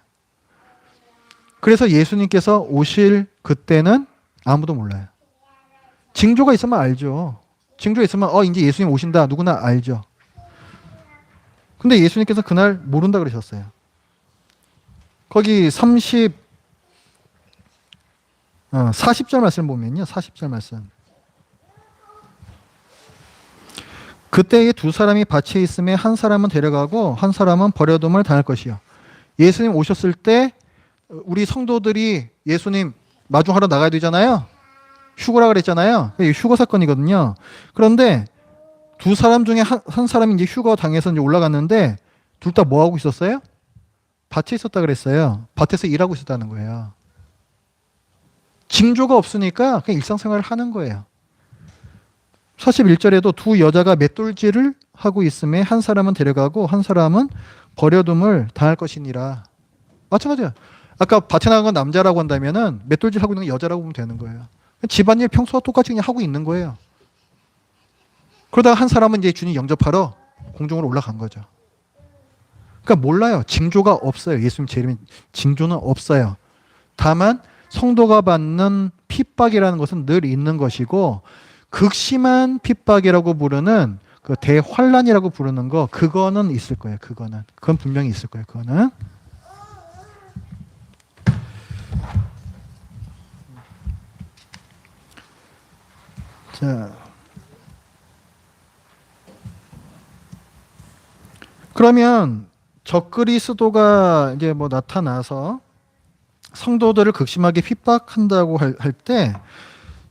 그래서 예수님께서 오실 그때는 아무도 몰라요. 징조가 있으면 알죠. 징조가 있으면 이제 예수님 오신다 누구나 알죠. 근데 예수님께서 그날 모른다 그러셨어요. 거기 40절 말씀 보면요. 40절 말씀. 그때에 두 사람이 밭에 있음에 한 사람은 데려가고 한 사람은 버려둠을 당할 것이요. 예수님 오셨을 때 우리 성도들이 예수님 마중하러 나가야 되잖아요. 휴거라 그랬잖아요. 이게 휴거 사건이거든요. 그런데 두 사람 중에 한 사람이 이제 휴거 당해서 이제 올라갔는데 둘 다 뭐 하고 있었어요? 밭에 있었다 그랬어요. 밭에서 일하고 있었다는 거예요. 징조가 없으니까 그냥 일상생활을 하는 거예요. 41절에도 두 여자가 맷돌질을 하고 있음에 한 사람은 데려가고 한 사람은 버려둠을 당할 것이니라. 마찬가지야. 아까 밭에 나간 건 남자라고 한다면은 맷돌질 하고 있는 건 여자라고 보면 되는 거예요. 집안일 평소와 똑같이 그냥 하고 있는 거예요. 그러다가 한 사람은 이제 주님 영접하러 공중으로 올라간 거죠. 그러니까 몰라요. 징조가 없어요. 예수님 재림의 징조는 없어요. 다만 성도가 받는 핍박이라는 것은 늘 있는 것이고 극심한 핍박이라고 부르는 그 대환란이라고 부르는 거 그거는 있을 거예요. 그건 분명히 있을 거예요. 그거는. 자. 그러면 적그리스도가 이제 뭐 나타나서 성도들을 극심하게 핍박한다고 할 때,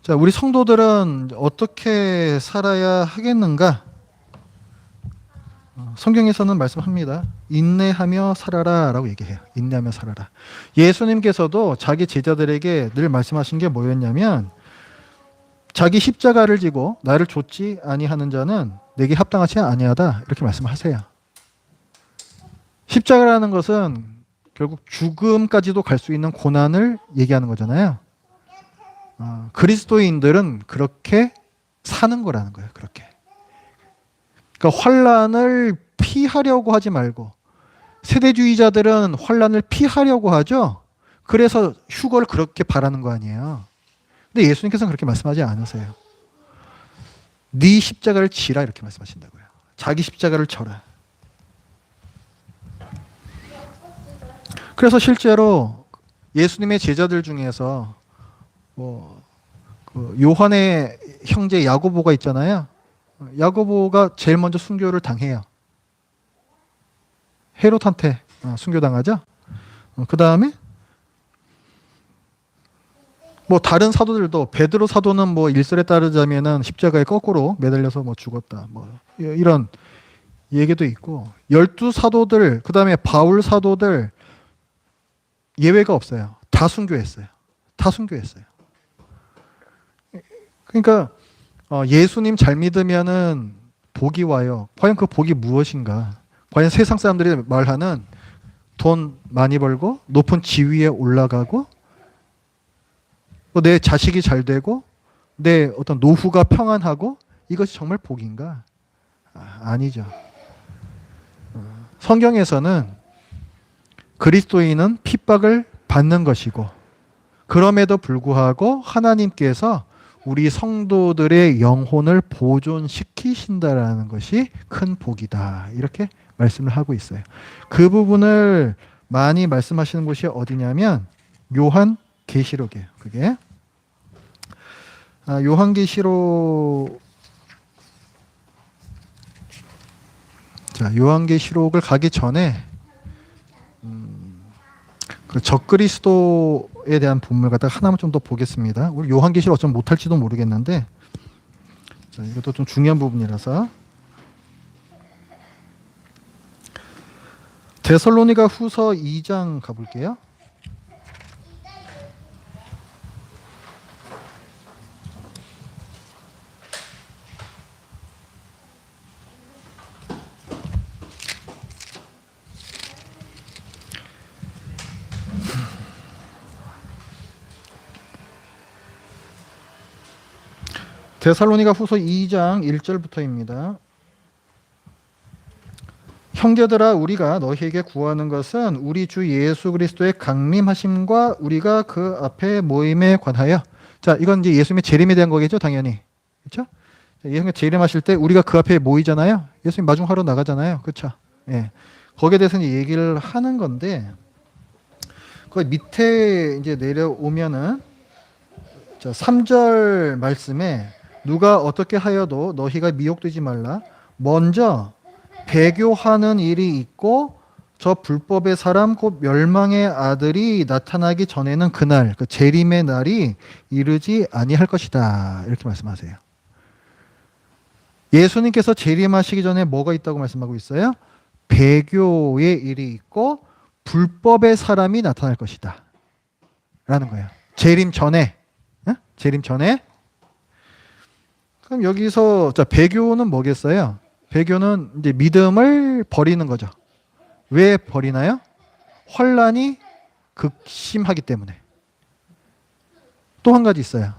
자, 우리 성도들은 어떻게 살아야 하겠는가? 성경에서는 말씀합니다. 인내하며 살아라 라고 얘기해요. 인내하며 살아라. 예수님께서도 자기 제자들에게 늘 말씀하신 게 뭐였냐면 자기 십자가를 지고 나를 좇지 아니하는 자는 내게 합당하지 아니하다 이렇게 말씀하세요. 십자가라는 것은 결국 죽음까지도 갈 수 있는 고난을 얘기하는 거잖아요. 그리스도인들은 그렇게 사는 거라는 거예요. 그렇게. 그러니까 환란을 피하려고 하지 말고 세대주의자들은 환란을 피하려고 하죠. 그래서 휴거를 그렇게 바라는 거 아니에요. 근데 예수님께서는 그렇게 말씀하지 않으세요. 네 십자가를 지라 이렇게 말씀하신다고요. 자기 십자가를 져라. 그래서 실제로 예수님의 제자들 중에서 그 요한의 형제 야고보가 있잖아요. 야고보가 제일 먼저 순교를 당해요. 헤롯한테 순교당하죠. 그 다음에 뭐 다른 사도들도 베드로 사도는 뭐 일설에 따르자면은 십자가에 거꾸로 매달려서 뭐 죽었다. 뭐 이런 얘기도 있고 12사도들 그다음에 바울 사도들 예외가 없어요. 다 순교했어요. 다 순교했어요. 그러니까 예수님 잘 믿으면은 복이 와요. 과연 그 복이 무엇인가? 과연 세상 사람들이 말하는 돈 많이 벌고 높은 지위에 올라가고 내 자식이 잘 되고 내 어떤 노후가 평안하고 이것이 정말 복인가? 아니죠. 성경에서는 그리스도인은 핍박을 받는 것이고 그럼에도 불구하고 하나님께서 우리 성도들의 영혼을 보존시키신다라는 것이 큰 복이다. 이렇게 말씀을 하고 있어요. 그 부분을 많이 말씀하시는 곳이 어디냐면 요한계시록이에요. 그게 요한계시록 자, 요한계시록을 가기 전에 그 적그리스도에 대한 본문을 갖다가 하나만 좀 더 보겠습니다. 우리 요한계시록 어쩌면 못할지도 모르겠는데 자, 이것도 좀 중요한 부분이라서 데살로니가 후서 2장 가볼게요. 데살로니가 후서 2장 1절부터입니다. 형제들아 우리가 너희에게 구하는 것은 우리 주 예수 그리스도의 강림하심과 우리가 그 앞에 모임에 관하여 자 이건 이제 예수님의 재림에 대한 거겠죠 당연히 그렇죠? 예수님 재림하실 때 우리가 그 앞에 모이잖아요. 예수님 마중하러 나가잖아요. 그렇죠? 예. 거기에 대해서 이제 얘기를 하는 건데 그 밑에 이제 내려오면은 자, 3절 말씀에 누가 어떻게 하여도 너희가 미혹되지 말라. 먼저 배교하는 일이 있고 저 불법의 사람 곧 멸망의 아들이 나타나기 전에는 그날 그 재림의 날이 이르지 아니할 것이다. 이렇게 말씀하세요. 예수님께서 재림하시기 전에 뭐가 있다고 말씀하고 있어요? 배교의 일이 있고 불법의 사람이 나타날 것이다. 라는 거예요. 재림 전에. 재림 전에. 그럼 여기서 자, 배교는 뭐겠어요? 배교는 이제 믿음을 버리는 거죠. 왜 버리나요? 환란이 극심하기 때문에. 또 한 가지 있어요.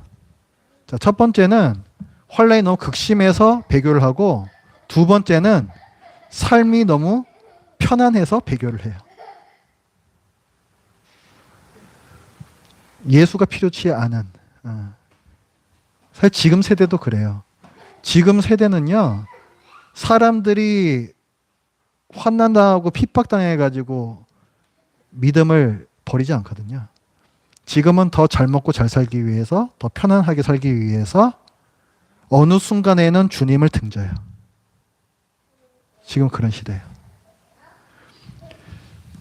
자, 첫 번째는 환란이 너무 극심해서 배교를 하고 두 번째는 삶이 너무 편안해서 배교를 해요. 예수가 필요치 않은. 사실 지금 세대도 그래요. 지금 세대는요, 사람들이 환난당하고 핍박당해가지고 믿음을 버리지 않거든요. 지금은 더 잘 먹고 잘 살기 위해서, 더 편안하게 살기 위해서 어느 순간에는 주님을 등져요. 지금 그런 시대예요.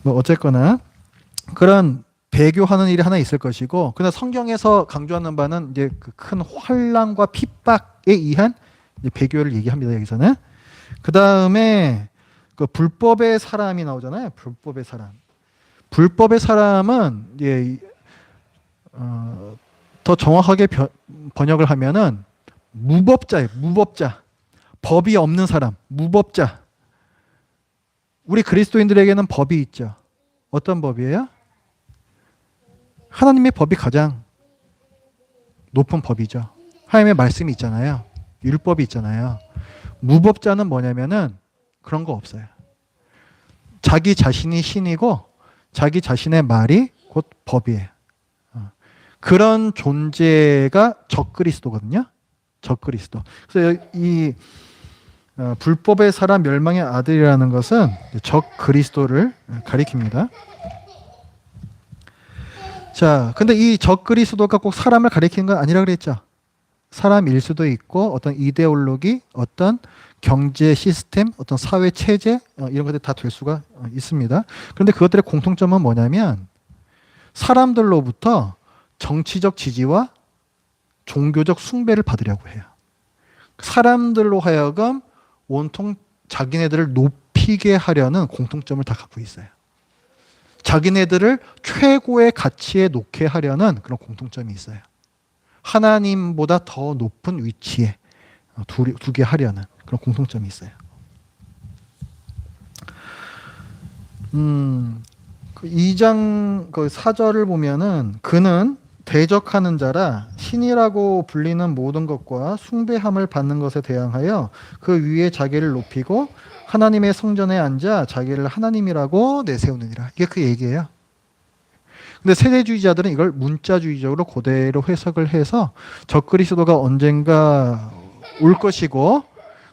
뭐 어쨌거나 그런 배교하는 일이 하나 있을 것이고, 그러나 성경에서 강조하는 바는 이제 그 큰 환난과 핍박에 의한 이제 배교를 얘기합니다. 여기서는. 그 다음에 그 불법의 사람이 나오잖아요. 불법의 사람. 불법의 사람은 이제 더 정확하게 번역을 하면은 무법자예요. 무법자. 법이 없는 사람. 무법자. 우리 그리스도인들에게는 법이 있죠. 어떤 법이에요? 하나님의 법이 가장 높은 법이죠. 하나님의 말씀이 있잖아요. 율법이 있잖아요. 무법자는 뭐냐면은 그런 거 없어요. 자기 자신이 신이고 자기 자신의 말이 곧 법이에요. 그런 존재가 적그리스도거든요. 적그리스도. 그래서 이 불법의 사람 멸망의 아들이라는 것은 적그리스도를 가리킵니다. 자, 근데 이 적그리스도가 꼭 사람을 가리키는 건 아니라 그랬죠. 사람일 수도 있고 어떤 이데올로기, 어떤 경제 시스템, 어떤 사회 체제 이런 것들이 다 될 수가 있습니다. 그런데 그것들의 공통점은 뭐냐면 사람들로부터 정치적 지지와 종교적 숭배를 받으려고 해요. 사람들로 하여금 온통 자기네들을 높이게 하려는 공통점을 다 갖고 있어요. 자기네들을 최고의 가치에 놓게 하려는 그런 공통점이 있어요. 하나님보다 더 높은 위치에 두게 하려는 그런 공통점이 있어요. 그 2장 그 4절을 보면은 그는 대적하는 자라 신이라고 불리는 모든 것과 숭배함을 받는 것에 대항하여 그 위에 자기를 높이고 하나님의 성전에 앉아 자기를 하나님이라고 내세우느니라. 이게 그 얘기예요. 근데 세대주의자들은 이걸 문자주의적으로 그대로 해석을 해서 적그리스도가 언젠가 올 것이고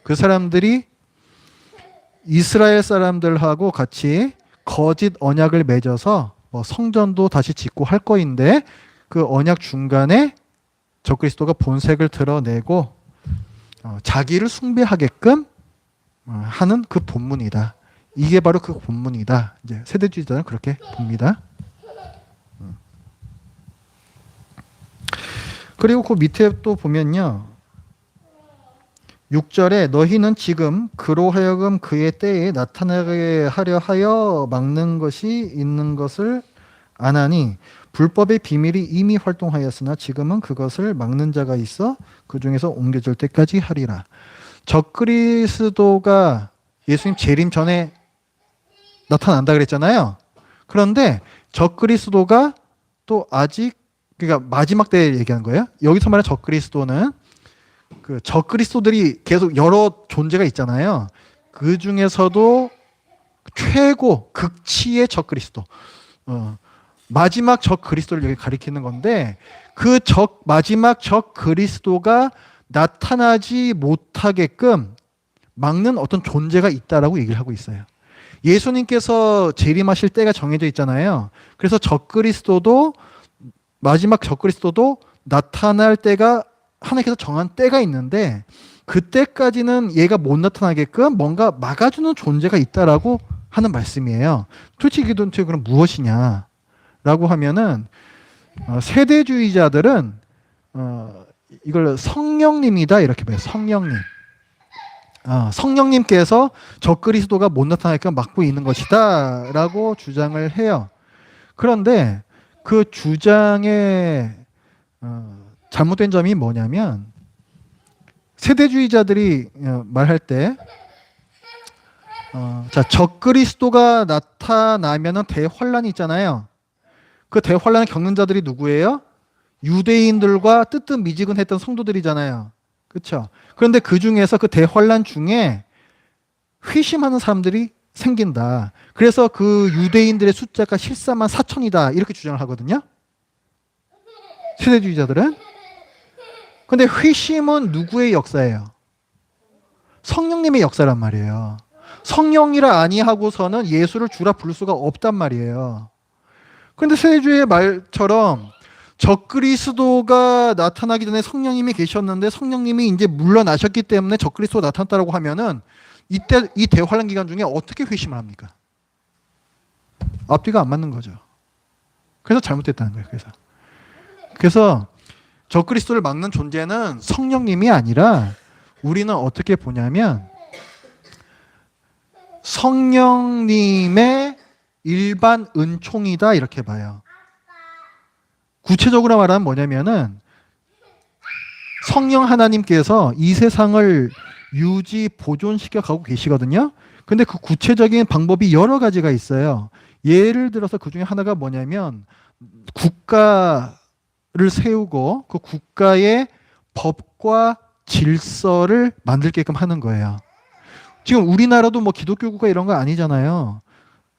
그 사람들이 이스라엘 사람들하고 같이 거짓 언약을 맺어서 뭐 성전도 다시 짓고 할 거인데 그 언약 중간에 적그리스도가 본색을 드러내고 자기를 숭배하게끔 하는 그 본문이다. 이게 바로 그 본문이다. 이제 세대주의자는 그렇게 봅니다. 그리고 그 밑에 또 보면요. 6절에 너희는 지금 그로 하여금 그의 때에 나타나게 하려 하여 막는 것이 있는 것을 아나니 불법의 비밀이 이미 활동하였으나 지금은 그것을 막는 자가 있어 그 중에서 옮겨질 때까지 하리라. 적그리스도가 예수님 재림 전에 나타난다 그랬잖아요. 그런데 적그리스도가 또 아직 그러니까 마지막 때 얘기하는 거예요. 여기서 말하는 적그리스도는 그 적그리스도들이 계속 여러 존재가 있잖아요. 그 중에서도 최고 극치의 적그리스도, 마지막 적그리스도를 여기 가리키는 건데 그 마지막 적그리스도가 나타나지 못하게끔 막는 어떤 존재가 있다라고 얘기를 하고 있어요. 예수님께서 재림하실 때가 정해져 있잖아요. 그래서 적그리스도도 마지막 적그리스도도 나타날 때가 하나님께서 정한 때가 있는데 그때까지는 얘가 못 나타나게끔 뭔가 막아주는 존재가 있다라고 하는 말씀이에요. 도대체 이게 도대체 그럼 무엇이냐라고 하면은 세대주의자들은 이걸 성령님이다 이렇게 봐요. 성령님. 성령님께서 적그리스도가 못 나타나게끔 막고 있는 것이다라고 주장을 해요. 그런데 그 주장의 잘못된 점이 뭐냐면 세대주의자들이 말할 때 자, 적그리스도가 나타나면은 대환란이 있잖아요. 그 대환란을 겪는 자들이 누구예요? 유대인들과 뜨뜻미지근했던 성도들이잖아요. 그렇죠? 그런데 그 중에서 그 대환란 중에 회심하는 사람들이 생긴다. 그래서 그 유대인들의 숫자가 14만 4천이다. 이렇게 주장을 하거든요. 세대주의자들은. 근데 회심은 누구의 역사예요? 성령님의 역사란 말이에요. 성령이라 아니하고서는 예수를 주라 부를 수가 없단 말이에요. 그런데 세대주의의 말처럼 적그리스도가 나타나기 전에 성령님이 계셨는데 성령님이 이제 물러나셨기 때문에 적그리스도가 나타났다고 하면은 이때 이 대환란 기간 중에 어떻게 회심을 합니까? 앞뒤가 안 맞는 거죠. 그래서 잘못됐다는 거예요. 그래서 적그리스도를 막는 존재는 성령님이 아니라 우리는 어떻게 보냐면 성령님의 일반 은총이다 이렇게 봐요. 구체적으로 말하면 뭐냐면은 성령 하나님께서 이 세상을 유지 보존시켜 가고 계시거든요. 근데 그 구체적인 방법이 여러 가지가 있어요. 예를 들어서 그 중에 하나가 뭐냐면 국가를 세우고 그 국가의 법과 질서를 만들게끔 하는 거예요. 지금 우리나라도 뭐 기독교 국가 이런 거 아니잖아요.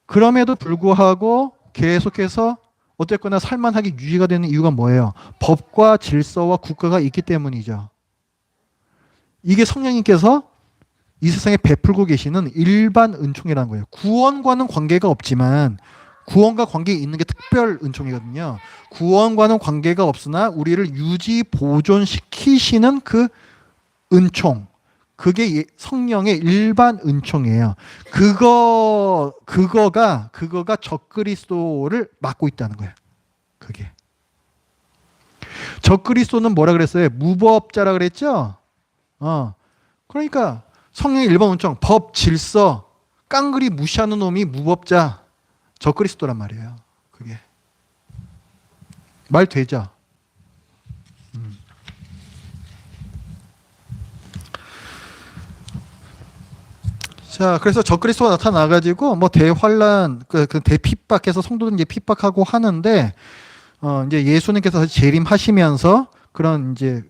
그럼에도 불구하고 계속해서 어쨌거나 살만하게 유지가 되는 이유가 뭐예요? 법과 질서와 국가가 있기 때문이죠. 이게 성령님께서 이 세상에 베풀고 계시는 일반 은총이라는 거예요. 구원과는 관계가 없지만 구원과 관계 있는 게 특별 은총이거든요. 구원과는 관계가 없으나 우리를 유지 보존시키시는 그 은총. 그게 성령의 일반 은총이에요. 그거가 적그리스도를 막고 있다는 거예요. 그게. 적그리스도는 뭐라 그랬어요? 무법자라 그랬죠? 그러니까 성령의 일반 은총, 법, 질서, 깡그리 무시하는 놈이 무법자, 적그리스도란 말이에요. 그게. 말 되죠? 자, 그래서 적그리스도가 나타나가지고 뭐 대환란, 그 대핍박해서 성도들 이제 핍박하고 하는데 이제 예수님께서 재림하시면서 그런 이제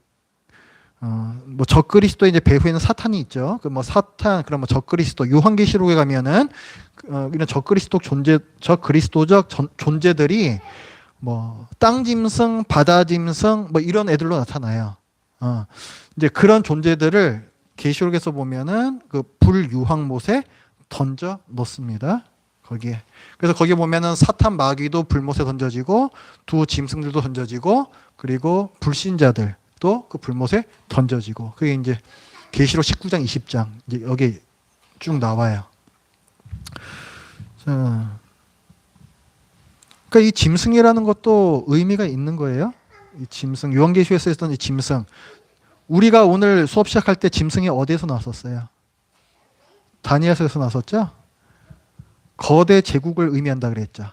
뭐 적그리스도의 이제 배후에는 사탄이 있죠. 그 뭐 사탄, 그럼 뭐 적그리스도, 요한계시록에 가면은 이런 적그리스도적 존재들이 뭐 땅짐승, 바다짐승 뭐 이런 애들로 나타나요. 이제 그런 존재들을 계시록에서 보면은 그 불유황못에 던져 놓습니다. 거기에. 그래서 거기 보면은 사탄 마귀도 불못에 던져지고 두 짐승들도 던져지고 그리고 불신자들도 그 불못에 던져지고 그게 이제 계시록 19장 20장 이제 여기 쭉 나와요. 자, 그러니까 이 짐승이라는 것도 의미가 있는 거예요. 이 짐승, 요한계시록에서 했던 이 짐승. 우리가 오늘 수업 시작할 때 짐승이 어디에서 나왔었어요? 다니엘서에서 나왔었죠? 거대 제국을 의미한다 그랬죠.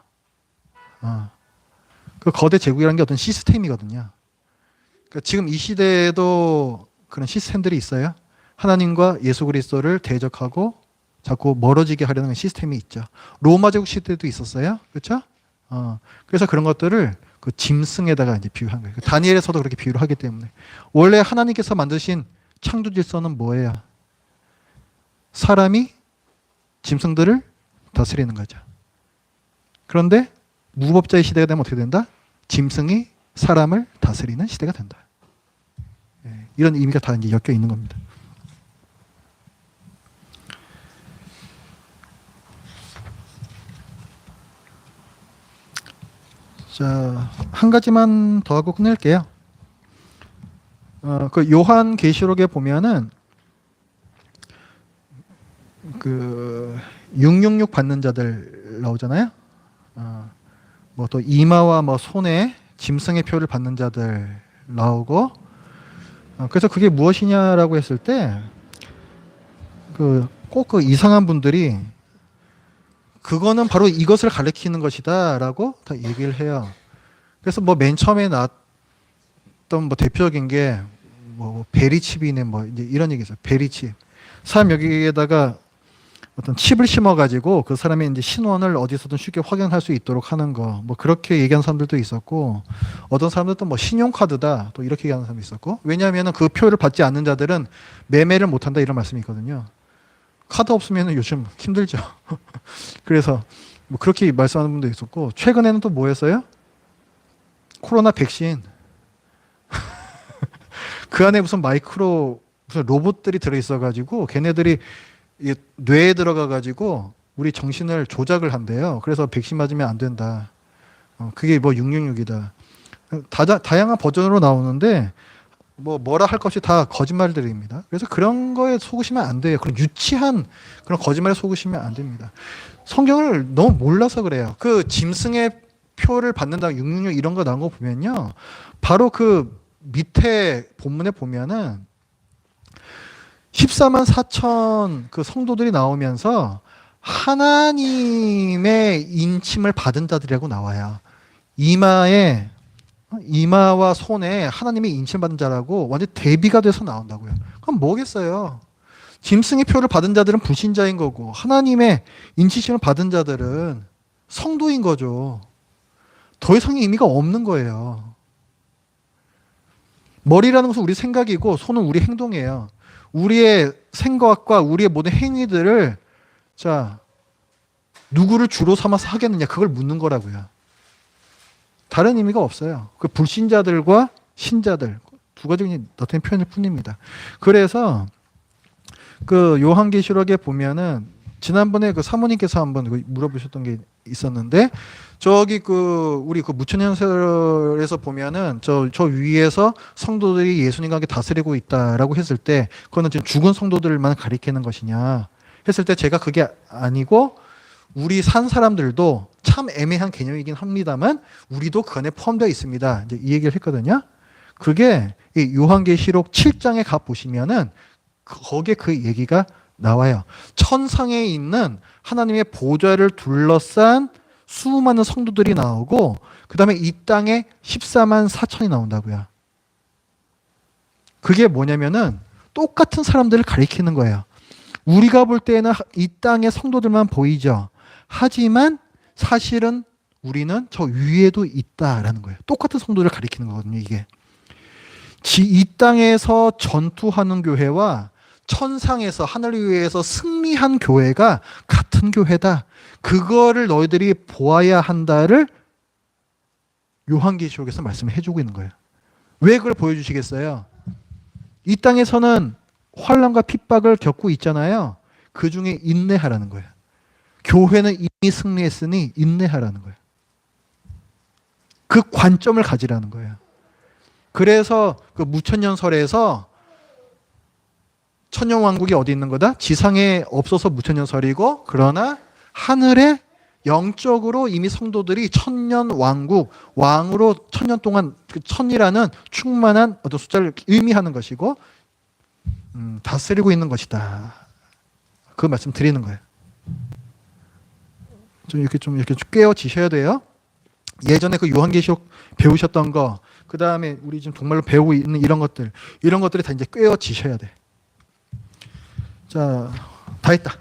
그 거대 제국이라는 게 어떤 시스템이거든요. 그러니까 지금 이 시대에도 그런 시스템들이 있어요. 하나님과 예수 그리스도를 대적하고 자꾸 멀어지게 하려는 시스템이 있죠. 로마 제국 시대도 있었어요. 그렇죠? 그래서 그런 것들을 그 짐승에다가 이제 비유한 거예요. 다니엘에서도 그렇게 비유를 하기 때문에. 원래 하나님께서 만드신 창조 질서는 뭐예요? 사람이 짐승들을 다스리는 거죠. 그런데 무법자의 시대가 되면 어떻게 된다? 짐승이 사람을 다스리는 시대가 된다. 이런 의미가 다 이제 엮여 있는 겁니다. 자, 한 가지만 더 하고 끝낼게요. 그 요한 계시록에 보면은 그 666 받는 자들 나오잖아요. 뭐 또 이마와 뭐 손에 짐승의 표를 받는 자들 나오고, 그래서 그게 무엇이냐라고 했을 때 그 꼭 그 이상한 분들이 그거는 바로 이것을 가리키는 것이다라고 다 얘기를 해요. 그래서 뭐 맨 처음에 나왔던 뭐 대표적인 게 뭐 베리칩이네 뭐 이제 이런 얘기죠. 베리칩. 사람 여기에다가 어떤 칩을 심어가지고 그 사람의 이제 신원을 어디서든 쉽게 확인할 수 있도록 하는 거, 뭐 그렇게 얘기하는 사람들도 있었고, 어떤 사람들도 뭐 신용카드다 또 이렇게 얘기하는 사람도 있었고, 왜냐하면 그 표를 받지 않는 자들은 매매를 못한다 이런 말씀이 있거든요. 카드 없으면 요즘 힘들죠. 그래서 뭐 그렇게 말씀하는 분도 있었고, 최근에는 또 뭐였어요? 코로나 백신. 그 안에 무슨 무슨 로봇들이 들어있어가지고 걔네들이 이 뇌에 들어가가지고 우리 정신을 조작을 한대요. 그래서 백신 맞으면 안 된다. 그게 뭐 666이다. 다양한 버전으로 나오는데 뭐라 할 것이 다 거짓말들입니다. 그래서 그런 거에 속으시면 안 돼요. 그런 유치한 그런 거짓말에 속으시면 안 됩니다. 성경을 너무 몰라서 그래요. 그 짐승의 표를 받는다 666 이런 거 나온 거 보면요. 바로 그 밑에 본문에 보면은 14만 4천 그 성도들이 나오면서 하나님의 인침을 받은 자들이라고 나와요. 이마와 손에 하나님의 인침을 받은 자라고 완전 대비가 돼서 나온다고요. 그럼 뭐겠어요? 짐승의 표를 받은 자들은 불신자인 거고 하나님의 인치심을 받은 자들은 성도인 거죠. 더 이상의 의미가 없는 거예요. 머리라는 것은 우리 생각이고 손은 우리 행동이에요. 우리의 생각과 우리의 모든 행위들을 누구를 주로 삼아서 하겠느냐 그걸 묻는 거라고요. 다른 의미가 없어요. 그 불신자들과 신자들 두 가지 나타낸 표현일 뿐입니다. 그래서 그 요한계시록에 보면은 지난번에 그 사모님께서 한번 물어보셨던 게 있었는데 저기 우리 그 무천년설에서 보면은 저 위에서 성도들이 예수님과 함께 다스리고 있다라고 했을 때 그거는 지금 죽은 성도들만 가리키는 것이냐 했을 때 제가 그게 아니고 우리 산 사람들도 참 애매한 개념이긴 합니다만 우리도 그 안에 포함되어 있습니다. 이제 이 얘기를 했거든요. 그게 이 요한계시록 7장에 가 보시면은 거기에 그 얘기가 나와요. 천상에 있는 하나님의 보좌를 둘러싼 수많은 성도들이 나오고 그 다음에 이 땅에 14만 4천이 나온다고요. 그게 뭐냐면은 똑같은 사람들을 가리키는 거예요. 우리가 볼 때는 이 땅의 성도들만 보이죠. 하지만 사실은 우리는 저 위에도 있다라는 거예요. 똑같은 성도를 가리키는 거거든요. 이게 이 땅에서 전투하는 교회와 천상에서 하늘 위에서 승리한 교회가 같은 교회다. 그거를 너희들이 보아야 한다를 요한계시록에서 말씀을 해주고 있는 거예요. 왜 그걸 보여주시겠어요? 이 땅에서는 환난과 핍박을 겪고 있잖아요. 그 중에 인내하라는 거예요. 교회는 이미 승리했으니 인내하라는 거예요. 그 관점을 가지라는 거예요. 그래서 그 무천년설에서 천년왕국이 어디 있는 거다? 지상에 없어서 무천년설이고 그러나 하늘에 영적으로 이미 성도들이 천년왕국, 왕으로 천년 동안 그 천이라는 충만한 어떤 숫자를 의미하는 것이고 다스리고 있는 것이다. 그 말씀 드리는 거예요. 좀 이렇게 깨어지셔야 돼요. 예전에 그 요한계시록 배우셨던 거, 그 다음에 우리 지금 정말로 배우고 있는 이런 것들이 다 이제 깨어지셔야 돼. 자, 다 했다.